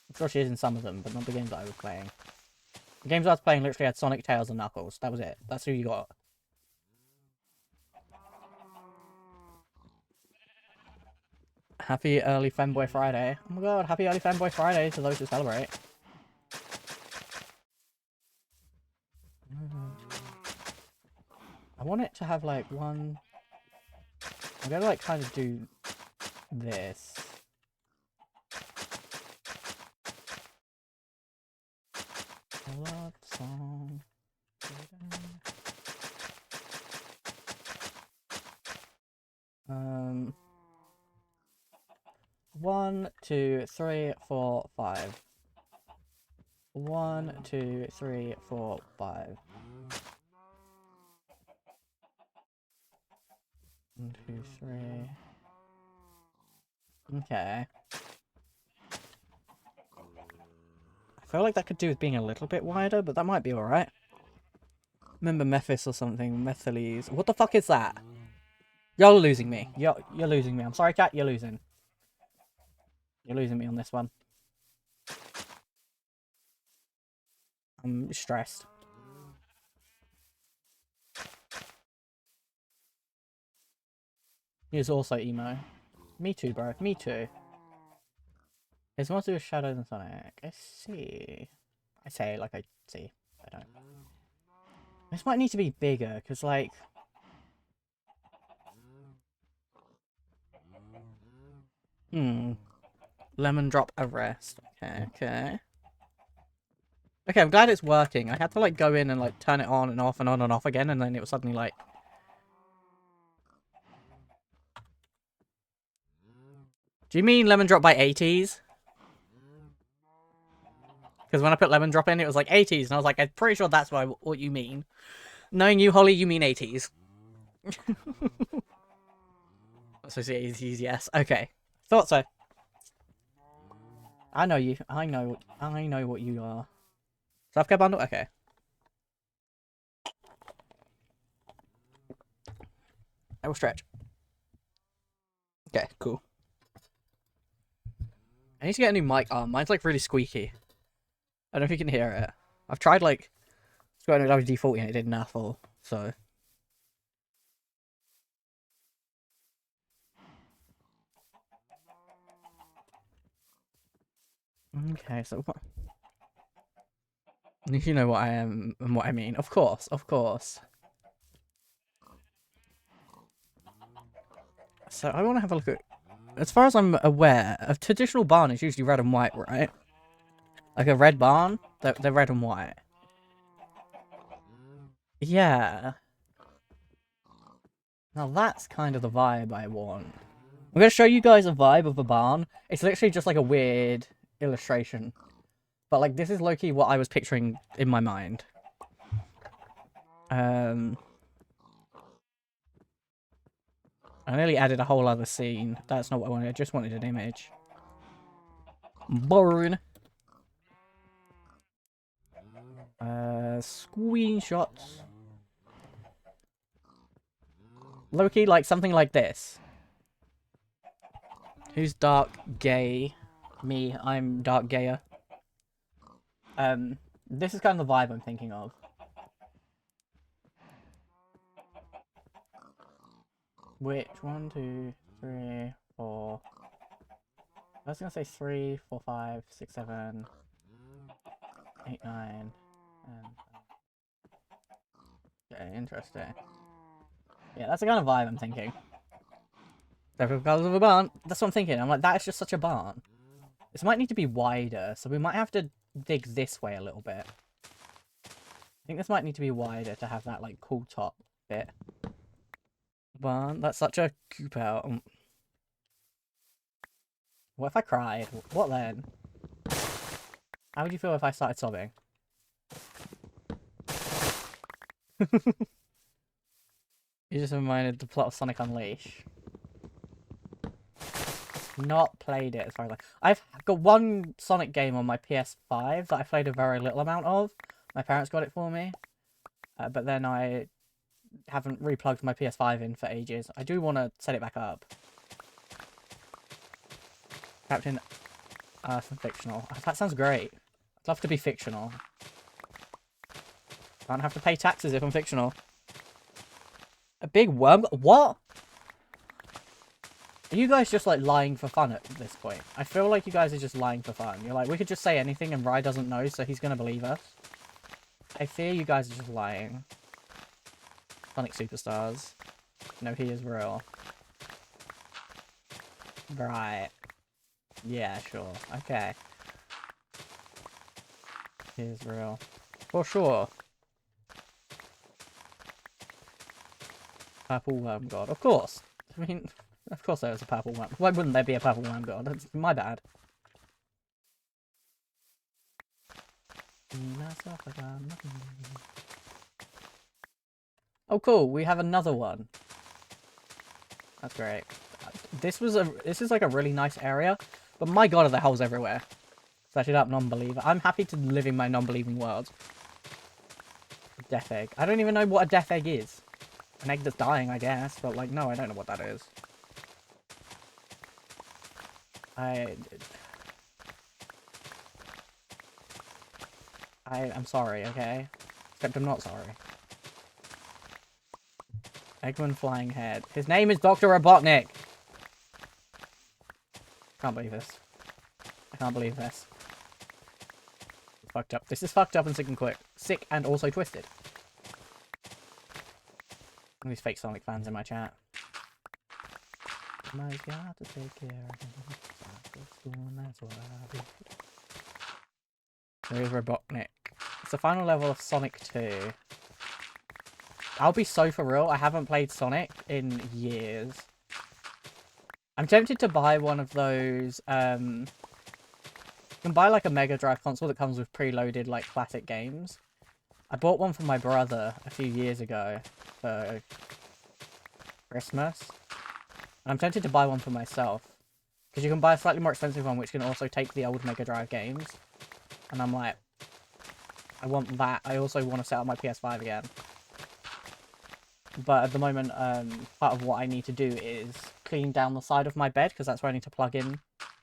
I'm sure she is in some of them, but not the games that I was playing. The games I was playing literally had Sonic, Tails, and Knuckles. That was it. That's who you got. Happy early Fanboy Friday. Oh my god, happy early Fanboy Friday to those who celebrate. I want it to have like one... I'm gonna like kind of do this. A love song. Um... 1, 2, 3, 4, 5. 1, 2, 3, 4, 5. 1, 2, 3. Okay. I feel like that could do with being a little bit wider, but that might be alright. Remember Mephis or something. Methyles. What the fuck is that? You're losing me. You're losing me. I'm sorry, cat. You're losing. You're losing me on this one. I'm stressed. He's also emo. Me too, bro. Me too. It's more to do with Shadow than Sonic. I see. I say like I see. I don't. This might need to be bigger, because like... Lemon drop arrest. Okay, okay. Okay, I'm glad it's working. I had to like go in and like turn it on and off and on and off again, and then it was suddenly like... Do you mean lemon drop by 80s? Because when I put lemon drop in, it was like 80s, and I was like, I'm pretty sure that's what you mean. Knowing you, Holly, you mean 80s. So 80s, yes. Okay. Thought so. I know you. I know what you are. Self-care bundle? Okay. I will stretch. Okay, cool. I need to get a new mic arm. Mine's like really squeaky. I don't know if you can hear it. I've tried like going to WD-40 and it did nothing. So okay, so what? You know what I am and what I mean. Of course, of course. So I want to have a look at... As far as I'm aware, a traditional barn is usually red and white, right? Like a red barn, they're red and white. Yeah. Now that's kind of the vibe I want. I'm going to show you guys a vibe of a barn. It's literally just like a weird illustration. But like this is low-key what I was picturing in my mind. I nearly added a whole other scene. That's not what I wanted. I just wanted an image. Boring. Screenshots. Low-key, like something like this. Who's dark gay? Me, I'm dark gayer. This is kind of the vibe I'm thinking of. Which 1, 2, 3, 4. I was gonna say 3, 4, 5, 6, 7, 8, 9, and... Okay, interesting. Yeah, that's the kind of vibe I'm thinking. Several colours of a barn. That's what I'm thinking. I'm like, that is just such a barn. This might need to be wider, so we might have to dig this way a little bit. I think this might need to be wider to have that, like, cool top bit. Barn. That's such a coop out. What if I cried? What then? How would you feel if I started sobbing? You just reminded the plot of Sonic Unleashed. Not played it as far as I've got one Sonic game on my PS5 that I played a very little amount of. My parents got it for me, but then I haven't replugged my PS5 in for ages. I do want to set it back up. Captain Earth and fictional. That sounds great. I'd love to be fictional. Can't have to pay taxes if I'm fictional. A big worm? What? Are you guys just like lying for fun at this point? I feel like you guys are just lying for fun. You're like, we could just say anything and Rye doesn't know, so he's gonna believe us. I fear you guys are just lying. Sonic Superstars. No, he is real. Right. Yeah, sure. Okay. He is real. For sure. Purple worm god. Of course. I mean, of course there was a purple worm. Why wouldn't there be a purple worm god? That's my bad. Oh, cool. We have another one. That's great. This is like a really nice area, but my god, are there holes everywhere. Set it up, non-believer. I'm happy to live in my non-believing world. Death egg. I don't even know what a death egg is. An egg that's dying, I guess, but like, no, I don't know what that is. I'm sorry, okay? Except I'm not sorry. Eggman Flying Head. His name is Dr. Robotnik! Can't believe this. I can't believe this. It's fucked up. This is fucked up and sick and quick. Sick and also twisted. All these fake Sonic fans in my chat. My God, to take care of him. That's what I do. There is Robotnik. It's the final level of Sonic 2. I'll be so for real, I haven't played Sonic in years. I'm tempted to buy one of those, you can buy like a Mega Drive console that comes with preloaded like classic games. I bought one for my brother a few years ago for Christmas. And I'm tempted to buy one for myself. Because you can buy a slightly more expensive one which can also take the old Mega Drive games. And I'm like, I want that. I also want to set up my PS5 again. But at the moment, part of what I need to do is clean down the side of my bed, because that's where I need to plug in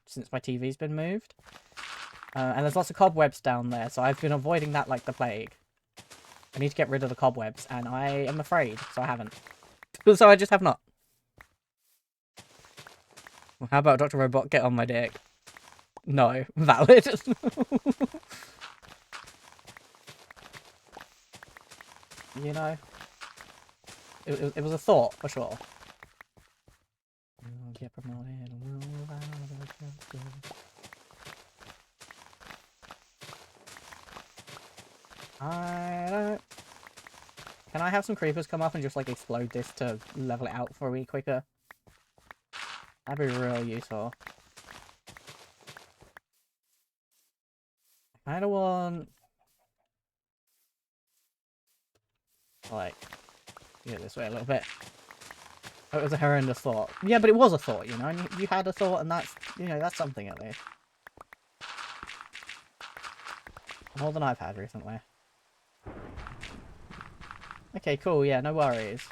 since my TV's been moved. And there's lots of cobwebs down there, so I've been avoiding that like the plague. I need to get rid of the cobwebs, and I am afraid, so I haven't. So I just have not. Well, how about Dr. Robot get on my dick? No. Valid. You know? It was a thought, for sure. We'll get promoted. I don't... Can I have some creepers come up and just, like, explode this to level it out for me quicker? That'd be real useful. I kinda want... like... get this way a little bit. Oh, it was a horrendous thought. Yeah, but it was a thought, you know? And you had a thought, and that's, you know, that's something at least. More than I've had recently. Okay, cool, yeah, no worries.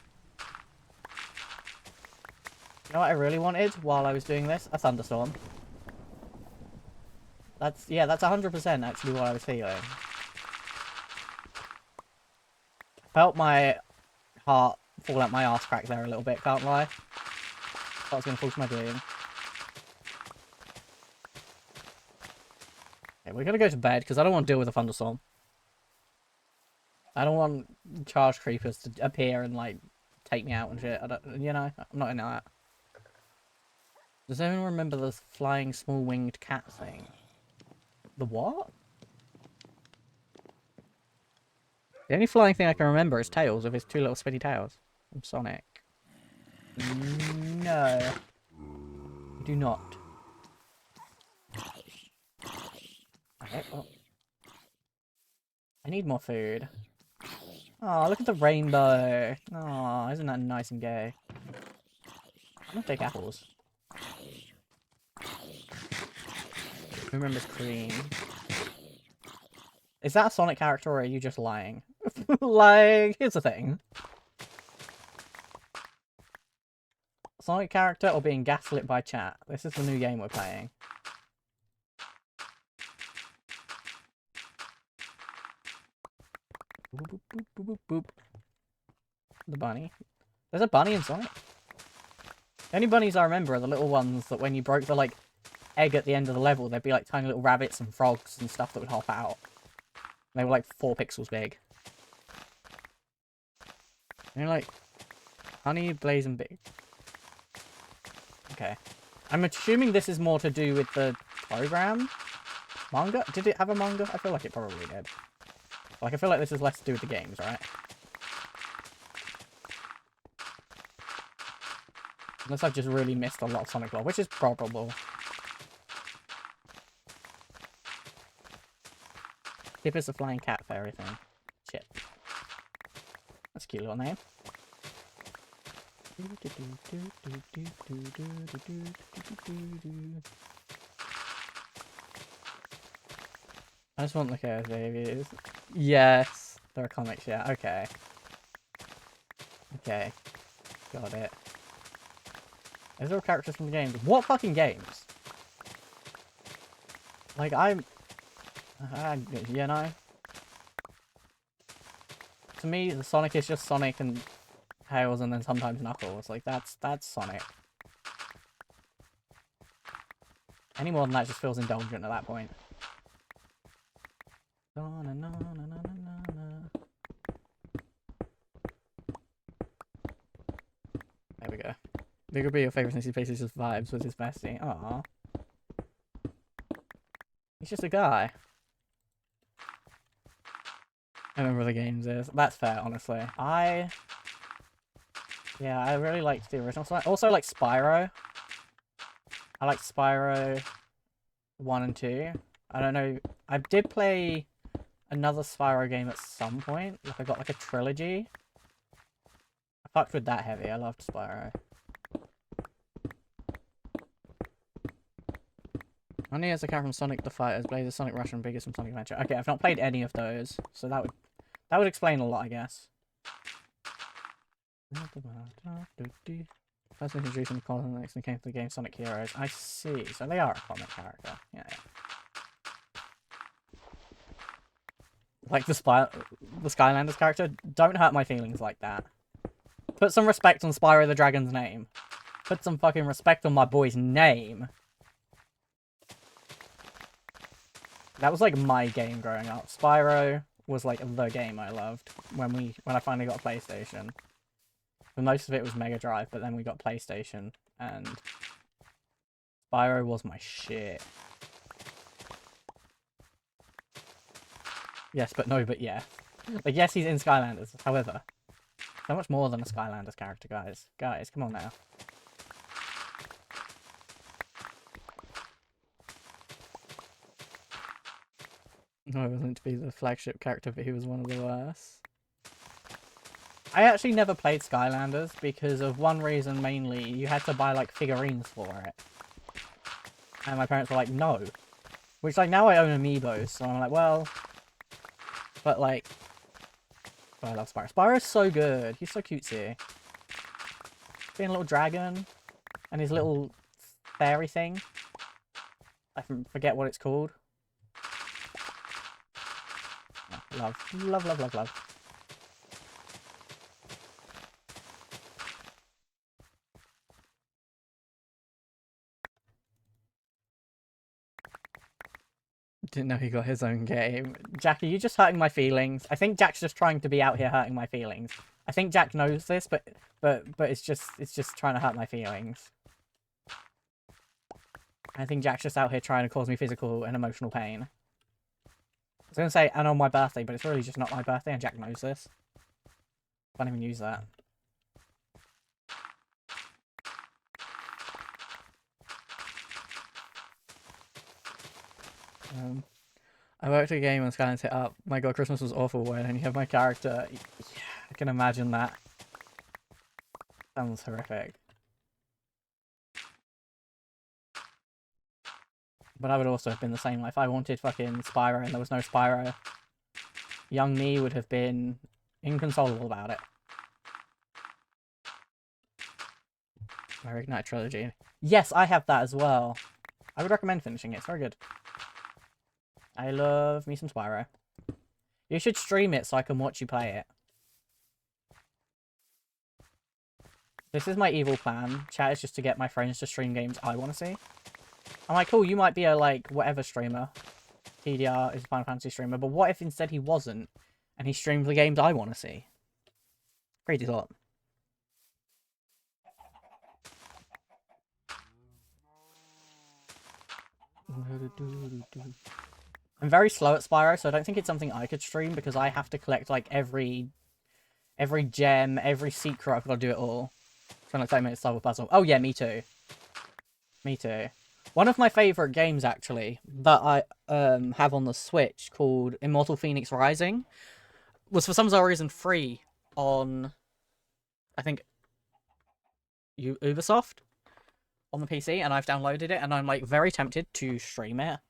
You know what I really wanted while I was doing this? A thunderstorm. That's, yeah, that's 100% actually what I was feeling. Felt my heart fall out my arse crack there a little bit, can't lie. Thought I was going to fall to my doom. Okay, we're going to go to bed because I don't want to deal with a thunderstorm. I don't want charged creepers to appear and, like, take me out and shit. I don't, you know, I'm not into that. Does anyone remember the flying small winged cat thing? The what? The only flying thing I can remember is Tails with his two little spinny tails from Sonic. No. Do not. Okay, well. I need more food. Oh, look at the rainbow. Oh, isn't that nice and gay? I'm gonna take apples. Who remembers cream? Is that a Sonic character or are you just lying? Like, here's the thing. Sonic character or being gaslit by chat? This is the new game we're playing. Boop, boop, boop, boop, boop, boop. The bunny. There's a bunny in Sonic. The only bunnies I remember are the little ones that when you broke the, like, egg at the end of the level, there'd be, like, tiny little rabbits and frogs and stuff that would hop out. And they were, like, 4 pixels big. And you're like, honey, blazing big. Okay. I'm assuming this is more to do with the program? Manga? Did it have a manga? I feel like it probably did. Like, I feel like this is less to do with the games, right? Unless I've just really missed a lot of Sonic lore, which is probable. Tip is a flying cat fairy thing. Shit. That's a cute little name. I just want the chaos babies. Yes. There are comics, yeah. Okay. Okay. Got it. Is there characters from the games? What fucking games? Like, you know? To me, the Sonic is just Sonic and Tails and then sometimes Knuckles. Like, that's Sonic. Any more than that just feels indulgent at that point. There we go. They could be your favourite since he faces just vibes with his bestie. Aww. He's just a guy. I remember what the games is. That's fair, honestly. Yeah, I really liked the original Sonic. Also, like Spyro. I like Spyro 1 and 2. I don't know. I did play another Spyro game at some point. Like, I got like a trilogy. I fucked with that heavy. I loved Spyro. Only as a character from Sonic the Fighters, Blazer, Sonic Rush, and Biggest from Sonic Adventure. Okay, I've not played any of those, so that would explain a lot, I guess. First introduced in the comics and came to the game Sonic Heroes. I see. So they are a comic character. Yeah, yeah. Like the Skylanders character. Don't hurt my feelings like that. Put some respect on Spyro the Dragon's name. Put some fucking respect on my boy's name. That was like my game growing up. Spyro was like the game I loved when I finally got a PlayStation. The most of it was Mega Drive, but then we got PlayStation, and Spyro was my shit. Yes, but no, but yeah. Like, yes, he's in Skylanders. However, so much more than a Skylanders character, guys. Guys, come on now. No, it wasn't to be the flagship character, but he was one of the worst. I actually never played Skylanders because of one reason mainly. You had to buy, like, figurines for it. And my parents were like, no. Which, like, now I own Amiibos, so I'm like, well... But, like... But I love Spyro. Spyro's so good. He's so cutesy. Being a little dragon. And his little fairy thing. I forget what it's called. Oh, love. Love, love, love, love. Didn't know he got his own game. Jack, are you just hurting my feelings? I think Jack's just trying to be out here hurting my feelings. I think Jack knows this, but it's just trying to hurt my feelings. I think Jack's just out here trying to cause me physical and emotional pain. I was gonna say, and on my birthday, but it's really just not my birthday, and Jack knows this. Can't even use that. I worked at a game and Skylanders hit up. My god, Christmas was awful when and you have my character. Yeah, I can imagine that. Sounds horrific. But I would also have been the same. Like, if I wanted fucking Spyro and there was no Spyro, young me would have been inconsolable about it. My Reignite trilogy. Yes, I have that as well. I would recommend finishing it. It's very good. I love me some Spyro. You should stream it so I can watch you play it. This is my evil plan. Chat is just to get my friends to stream games I want to see. I'm like, cool, you might be a, like, whatever streamer. TDR is a Final Fantasy streamer, but what if instead he wasn't, and he streamed the games I want to see? Crazy thought. I'm very slow at Spyro, so I don't think it's something I could stream, because I have to collect, like, every gem, every secret. I've got to do it all. It's gonna take me to solve a puzzle. Oh yeah, me too. Me too. One of my favourite games, actually, that I have on the Switch, called Immortal Phoenix Rising, was for some reason free on, I think, Ubisoft on the PC, and I've downloaded it, and I'm, like, very tempted to stream it.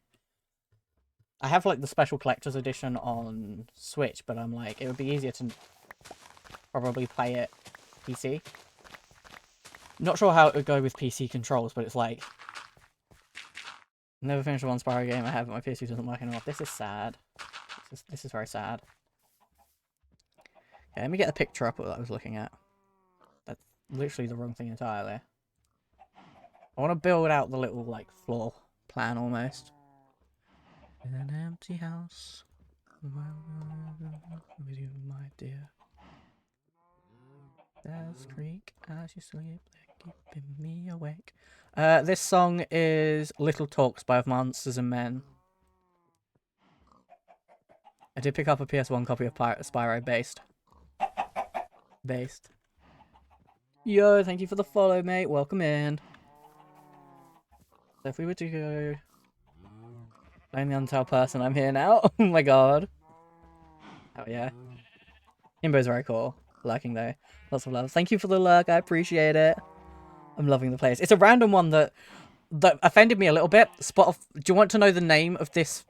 I have, like, the special collector's edition on Switch, but I'm like, it would be easier to probably play it PC. Not sure how it would go with PC controls, but it's like, never finished one Spyro game I have, but my PS2 doesn't work anymore. This is sad. This is very sad. Okay, let me get a picture up of what I was looking at. That's literally the wrong thing entirely. I want to build out the little, like, floor plan almost. In an empty house, with you, my dear. There's creak as you sleep, they're keeping me awake. This song is Little Talks by Monsters and Men. I did pick up a PS1 copy of Spyro based. Yo, thank you for the follow, mate. Welcome in. So if we were to go... I'm the Untold person, I'm here now. Oh my god. Oh yeah. Himbo's very cool. Lurking though. Lots of love. Thank you for the lurk, I appreciate it. I'm loving the place. It's a random one that offended me a little bit. Do you want to know the name of this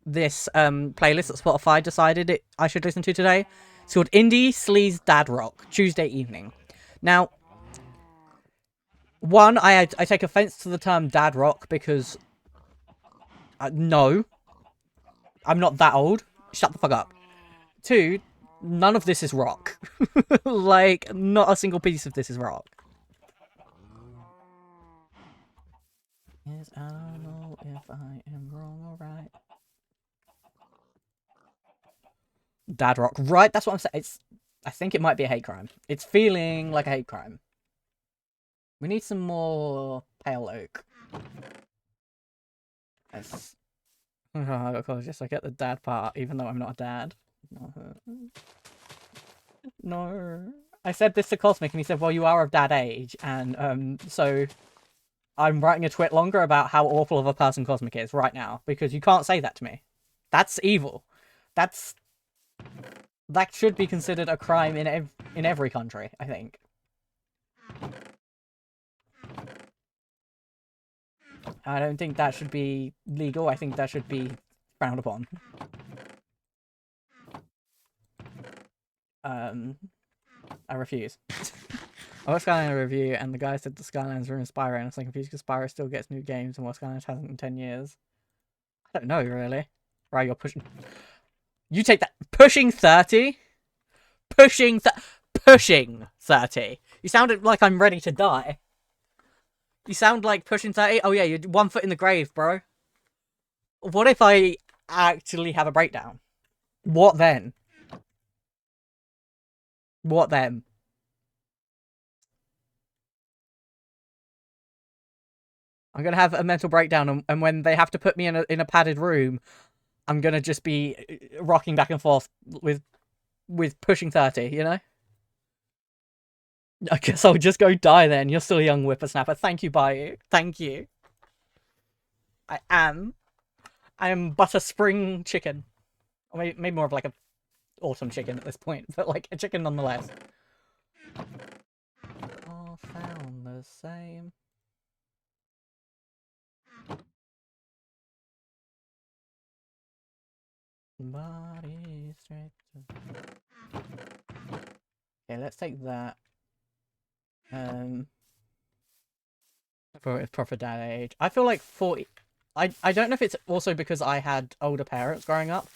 playlist that Spotify decided I should listen to today? It's called Indie Sleaze Dad Rock, Tuesday evening. Now, one, I take offense to the term dad rock because no, I'm not that old. Shut the fuck up. Two, none of this is rock. Like, not a single piece of this is rock. Yes, I don't know if I am wrong or right. Dad rock, right? That's what I'm saying. I think it might be a hate crime. It's feeling like a hate crime. We need some more pale oak. Yes. Oh, of course, yes, I get the dad part, even though I'm not a dad. No. I said this to Cosmic, and he said, well, you are of dad age, and so I'm writing a twit longer about how awful of a person Cosmic is right now, because you can't say that to me. That's evil. That should be considered a crime in every country, I think. I don't think that should be legal. I think that should be frowned upon. I refuse. I watched Skyline review, and the guy said the Skylines ruined Spyro, and I was like confused because Spyro still gets new games, and what Skylines hasn't in 10 years. I don't know, really. Right, you're pushing... You take that. Pushing 30? Pushing 30. You sounded like I'm ready to die. You sound like pushing 30? Oh yeah, you're 1 foot in the grave, bro. What if I actually have a breakdown? What then? What then? I'm gonna have a mental breakdown, and when they have to put me in a padded room, I'm gonna just be rocking back and forth with pushing 30, you know? I guess I'll just go die then. You're still a young whippersnapper. Thank you, Bayou. Thank you. I am but a spring chicken. Or maybe more of like a autumn chicken at this point, but like a chicken nonetheless. All sound the same. Body straight. Okay, let's take that. proper dad age. I feel like 40. I don't know if it's also because I had older parents growing up.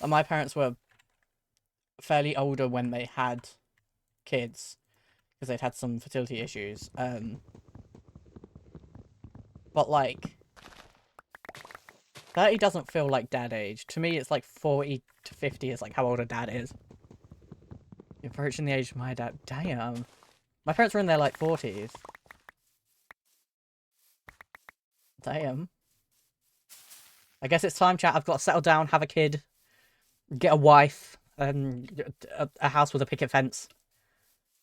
My parents were fairly older when they had kids because they'd had some fertility issues. But like 30 doesn't feel like dad age. To me, it's like 40 to 50 is like how old a dad is. Approaching the age of my dad. Damn. My parents were in their like 40s. Damn. I guess it's time, chat. I've got to settle down, have a kid, get a wife, and a house with a picket fence.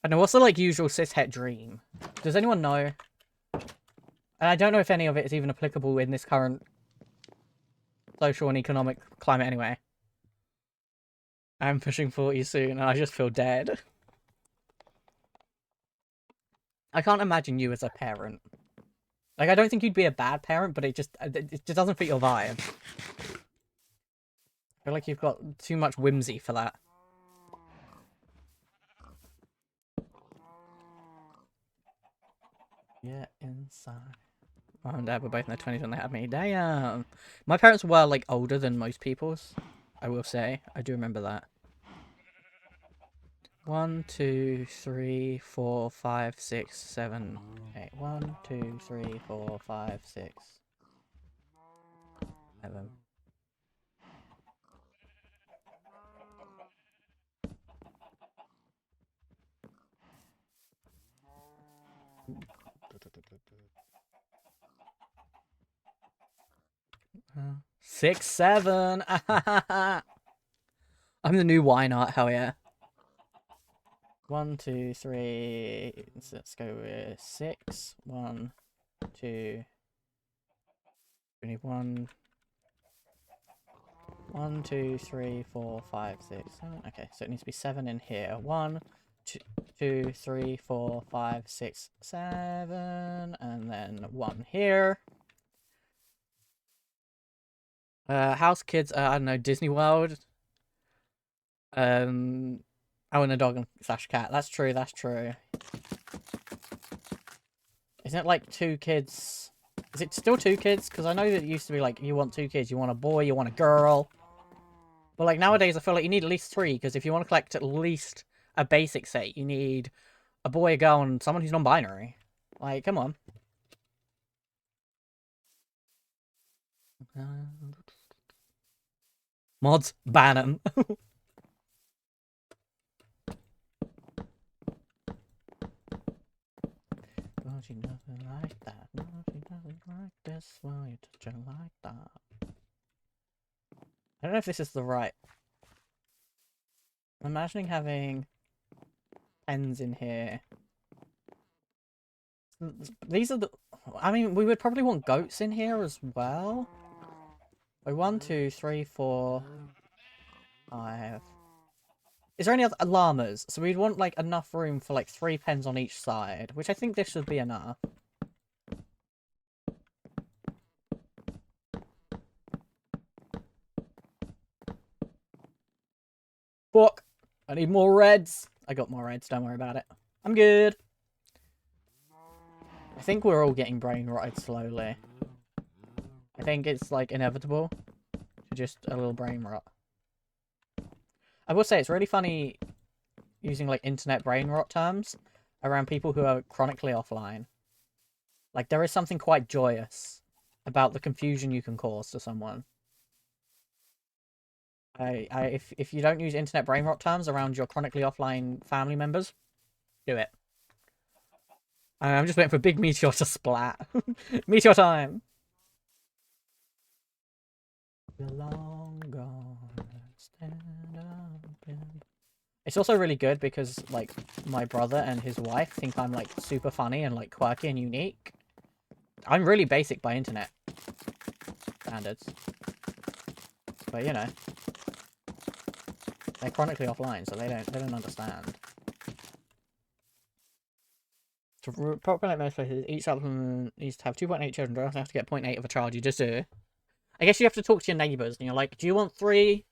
I don't know, what's the like usual cishet dream? Does anyone know? And I don't know if any of it is even applicable in this current social and economic climate anyway. I'm pushing 40 soon and I just feel dead. I can't imagine you as a parent. Like, I don't think you'd be a bad parent, but it just doesn't fit your vibe. I feel like you've got too much whimsy for that. Yeah, inside. Mom and Dad were both in their 20s when they had me. Damn. My parents were, like, older than most people's, I will say. I do remember that. 1, 2, 3, 4, 5, 6, 7, 8. 1, 2, 3, 4, 5, 6, 7. Uh, 6, 7. I'm the new wine art, hell yeah. 1, 2, 3. Let's go with 6. 1, 2. We need 1. 1, 2, 3, 4, 5, 6, 7. Okay, so it needs to be 7 in here. 1, 2, 3, 4, 5, 6, 7. And then 1 here. House, kids, I don't know, Disney World. Oh, and a dog slash cat. That's true, that's true. Isn't it like 2 kids? Is it still 2 kids? Because I know that it used to be like, you want 2 kids. You want a boy, you want a girl. But like nowadays, I feel like you need at least 3. Because if you want to collect at least a basic set, you need a boy, a girl, and someone who's non-binary. Like, come on. Mods, ban them. Oh, she doesn't like that. No, she doesn't like this. Well, you touch her like that. I don't know if this is the right. I'm imagining having pens in here. These are the. I mean, we would probably want goats in here as well. So 1, 2, 3, 4, 5. Is there any other llamas? So we'd want like enough room for like 3 pens on each side, which I think this should be enough. Fuck! I need more reds. I got more reds. Don't worry about it. I'm good. I think we're all getting brain rotted slowly. I think it's like inevitable to just a little brain rot. I will say it's really funny using like internet brain rot terms around people who are chronically offline. Like there is something quite joyous about the confusion you can cause to someone. If you don't use internet brain rot terms around your chronically offline family members, do it. I'm just waiting for big meteor to splat. Meteor time. Long gone. Stand up and... It's also really good because like my brother and his wife think I'm like super funny and like quirky and unique. I'm really basic by internet standards. But you know, they're chronically offline, so they don't understand. To populate most places, each supplement needs to have 2.8 children. Don't have to get 0.8 of a child. You just do. I guess you have to talk to your neighbours, and you're like, do you want 3?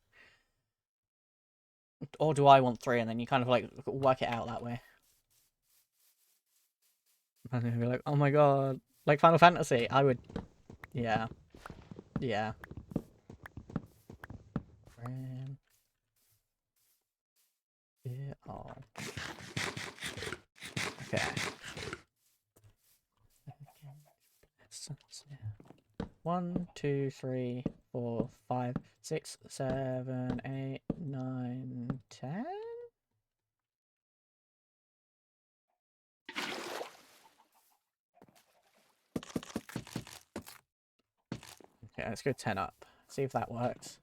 Or do I want 3? And then you kind of like work it out that way. And then you're like, oh my god. Like Final Fantasy, I would... Yeah. Yeah. Yeah. Oh. Okay. 1, 2, 3, 4, 5, 6, 7, 8, 9, 10. Okay, let's go 10 up. See if that works.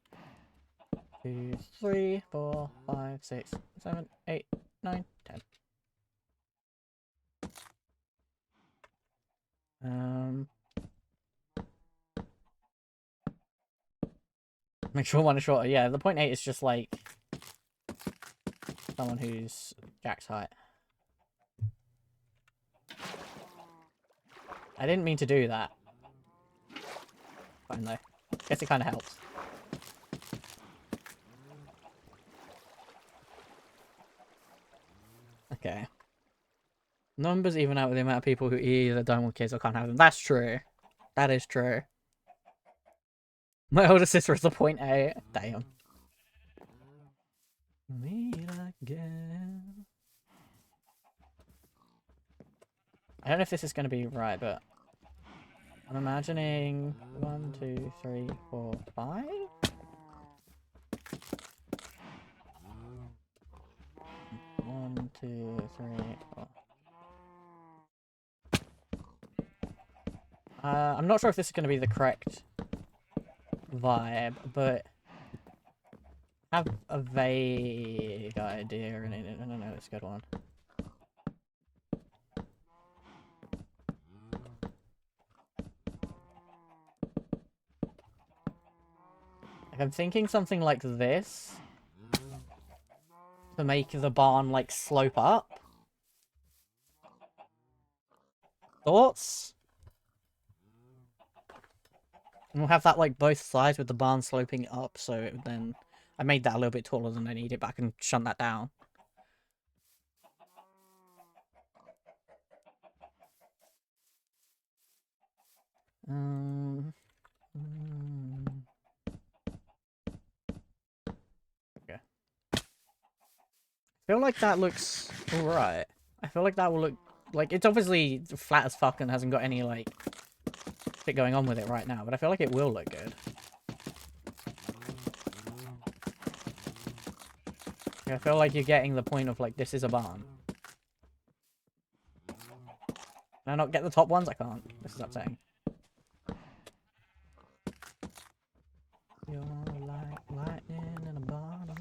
2, 3, 4, 5, 6, 7, 8, 9, 10. Make sure one is shorter. Yeah, the 0.8 is just like someone who's Jack's height. I didn't mean to do that. Fine though. Guess it kind of helps. Okay. Numbers even out with the amount of people who either don't want kids or can't have them. That's true. That is true. My older sister is the 0.8. Damn. Meet again. I don't know if this is going to be right, but I'm imagining 1, 2, 3, 4, 5. 1, 2, 3, 4. I'm not sure if this is going to be the correct vibe, but I have a vague idea, and I don't know it's a good one. Like, I'm thinking something like this to make the barn like slope up. Thoughts? And we'll have that like both sides with the barn sloping up, so then I made that a little bit taller than I needed, but I can shunt that down. Okay. I feel like that looks alright. I feel like that will look like it's obviously flat as fuck and hasn't got any like shit going on with it right now, but I feel like it will look good. I feel like you're getting the point of like this is a barn. Can I not get the top ones? I can't. This is upsetting. You're like lightning in a bottle.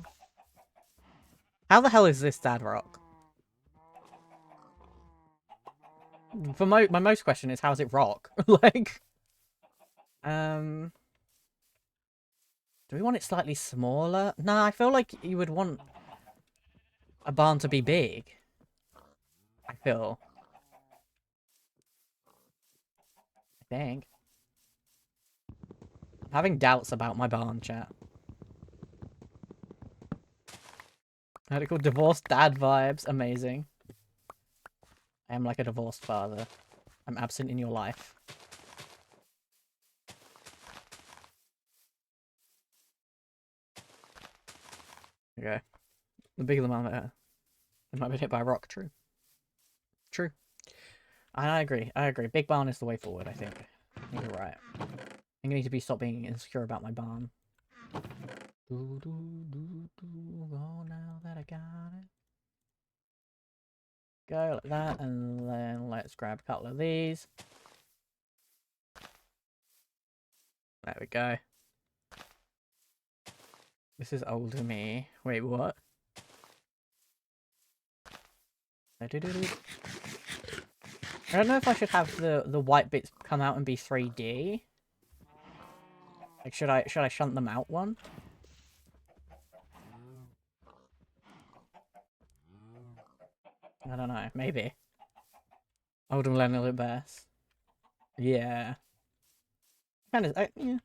How the hell is this Dad Rock? For my most question is, how is it rock? Like, do we want it slightly smaller? Nah, I feel like you would want a barn to be big. I feel. I think. I'm having doubts about my barn, chat. Radical divorced dad vibes. Amazing. I am like a divorced father. I'm absent in your life. Okay. The bigger the man, better. It might be hit by a rock. True. True. I agree. I agree. Big barn is the way forward, I think. I think you're right. I'm gonna need to stop being insecure about my barn. Do, do, do, do. Oh, now that I got it. Go like that, and then let's grab a couple of these. There we go. This is older me. Wait, what? I don't know if I should have the white bits come out and be 3D. Like, should I shunt them out one? I don't know. Maybe. I would have learned a little best. Yeah. Kind of. Yeah.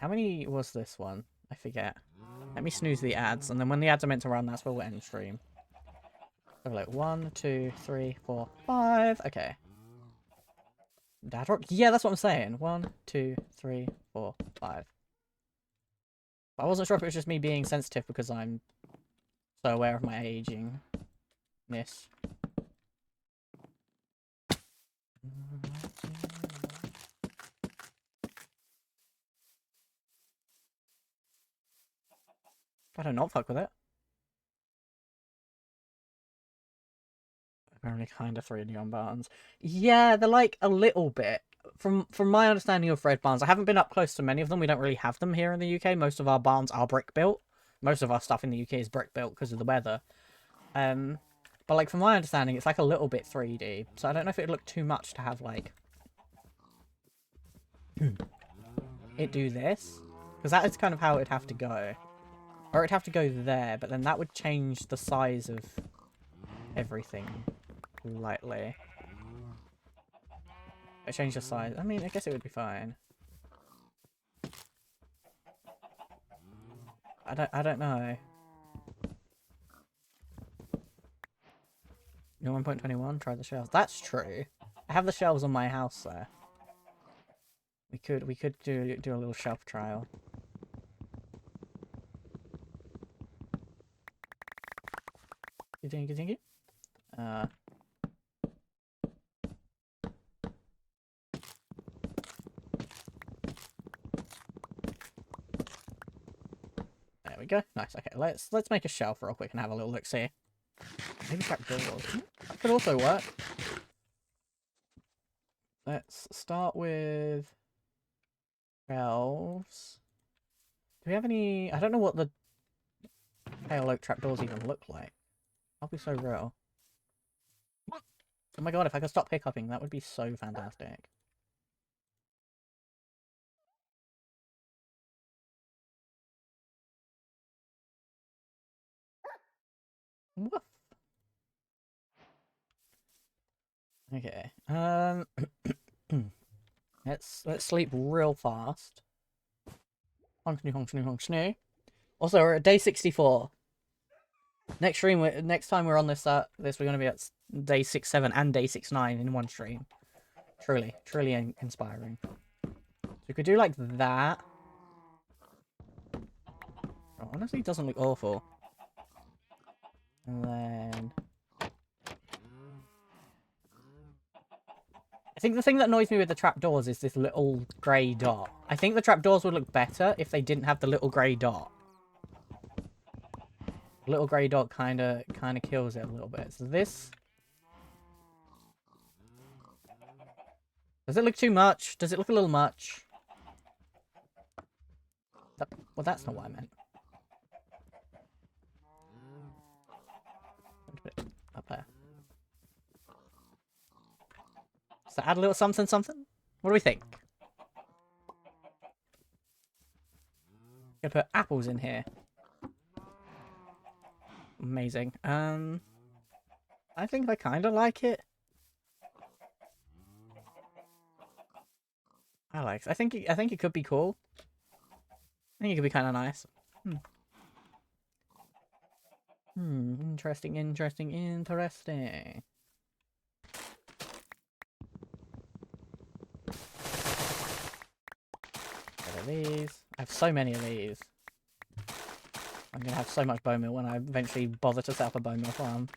How many was this one? I forget. Let me snooze the ads, and then when the ads are meant to run, that's where we'll end stream. So like 1, 2, 3, 4, 5. Okay. Dad rock? Yeah, that's what I'm saying. 1, 2, 3, 4, 5. I wasn't sure if it was just me being sensitive because I'm so aware of my agingness. Better not fuck with it. Apparently kind of 3D on barns. Yeah, they're like a little bit. From my understanding of red barns, I haven't been up close to many of them. We don't really have them here in the UK. Most of our barns are brick built. Most of our stuff in the UK is brick built because of the weather. But like from my understanding, it's like a little bit 3D. So I don't know if it'd look too much to have like it do this, because that is kind of how it'd have to go, or it'd have to go there. But then that would change the size of everything lightly. It changed the size. I mean, I guess it would be fine. I don't know. You're 1.21. Try the shelves. That's true. I have the shelves on my house there. We could do a little shelf trial. Continue. There we go. Nice. Okay, let's make a shelf real quick and have a little look. See. Maybe trapdoors. That could also work. Let's start with shelves. Do we have any? I don't know what the pale oak trapdoors even look like. I'll be so real. Oh my god, if I could stop hiccuping, that would be so fantastic. Woof. Okay. Let's sleep real fast. Honk snoo. Also, we're at day 64. Next stream, next time we're on this, we're gonna be at day 67 and day 69 in one stream. Truly inspiring. So we could do like that. Oh, honestly, it doesn't look awful. And then I think the thing that annoys me with the trapdoors is this little grey dot. I think the trapdoors would look better if they didn't have the little grey dot. The little grey dot kind of kills it a little bit. So this... Does it look too much? Does it look a little much? Well, that's not what I meant. Up there. So add a little something. What do we think? Gonna put apples in here. Amazing. I think I kind of like it. I think it could be cool. I think it could be kind of nice. Interesting. These. I have so many of these. I'm gonna have so much bone meal when I eventually bother to set up a bone meal farm.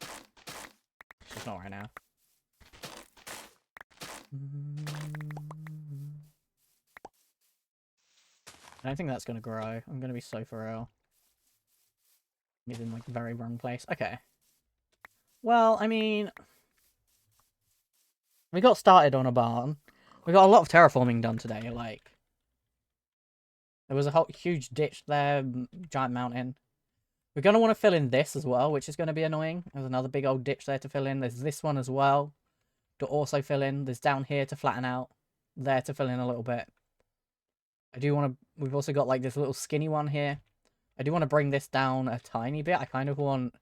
Just not right now. I don't think that's gonna grow. I'm gonna be so for real. He's in like the very wrong place. Okay. Well, I mean, we got started on a barn. We got a lot of terraforming done today. Like, there was a whole huge ditch there, giant mountain. We're going to want to fill in this as well, which is going to be annoying. There's another big old ditch there to fill in. There's this one as well to also fill in. There's down here to flatten out. There to fill in a little bit. I do want to... We've also got like this little skinny one here. I do want to bring this down a tiny bit. I kind of want...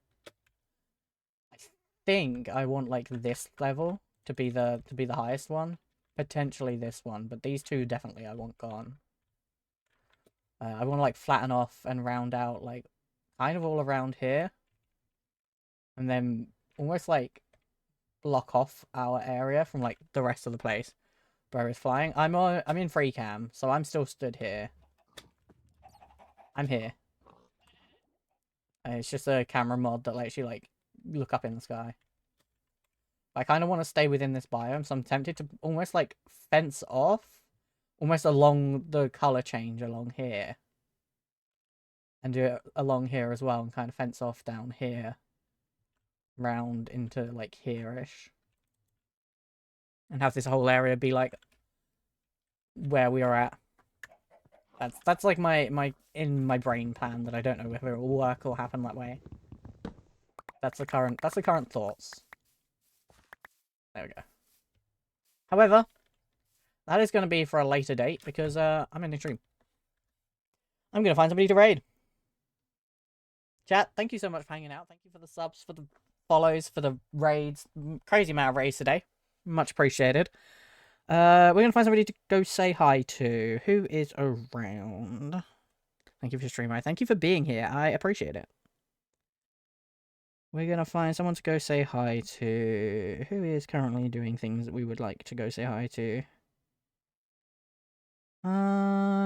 I think I want like this level to be the highest one. Potentially this one. But these two definitely I want gone. I want to like flatten off and round out like kind of all around here. And then almost like block off our area from like the rest of the place. Bro is flying. I'm in free cam, so I'm still stood here. I'm here. It's just a camera mod that lets you like look up in the sky. I kind of want to stay within this biome, so I'm tempted to almost like fence off, almost along the color change along here, and do it along here as well, and kind of fence off down here, round into like here-ish, and have this whole area be like where we are at. That's like my in my brain plan that I don't know whether it will work or happen that way. That's the current thoughts. There we go. However, that is going to be for a later date because I'm in a stream. I'm going to find somebody to raid. Chat, thank you so much for hanging out. Thank you for the subs, for the follows, for the raids. Crazy amount of raids today. Much appreciated. We're going to find somebody to go say hi to. Who is around? Thank you for streaming. Thank you for being here. I appreciate it. We're going to find someone to go say hi to. Who is currently doing things that we would like to go say hi to? Um...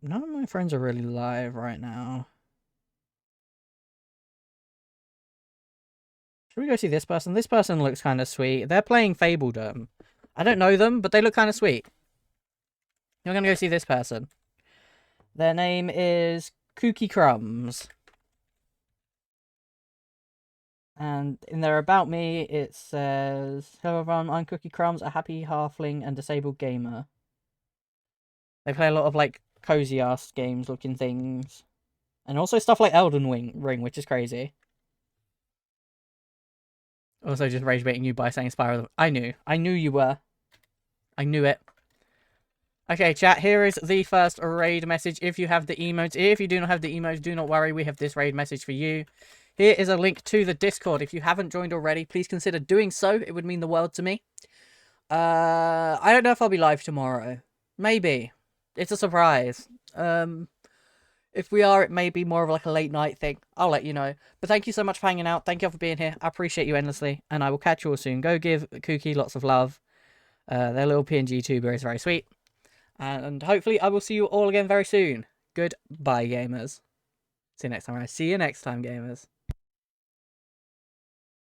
None of my friends are really live right now. Should we go see this person? This person looks kind of sweet. They're playing Fabledom. I don't know them, but they look kind of sweet. I'm gonna go see this person. Their name is Cookie Crumbs. And in their About Me, it says, "Hello everyone, I'm Cookie Crumbs, a happy halfling and disabled gamer." They play a lot of, like, cozy-ass games-looking things. And also stuff like Elden Ring, which is crazy. Also just rage-baiting you by saying Spyro. I knew you were. I knew it. Okay, chat, here is the first raid message. If you have the emotes, if you do not have the emotes, do not worry, we have this raid message for you. Here is a link to the Discord. If you haven't joined already, please consider doing so. It would mean the world to me. I don't know if I'll be live tomorrow. Maybe. It's a surprise. If we are, it may be more of like a late night thing. I'll let you know. But thank you so much for hanging out. Thank you for being here. I appreciate you endlessly. And I will catch you all soon. Go give Kooky lots of love. Their little PNG tuber is very sweet. And hopefully I will see you all again very soon. Goodbye, gamers. See you next time. See you next time, gamers.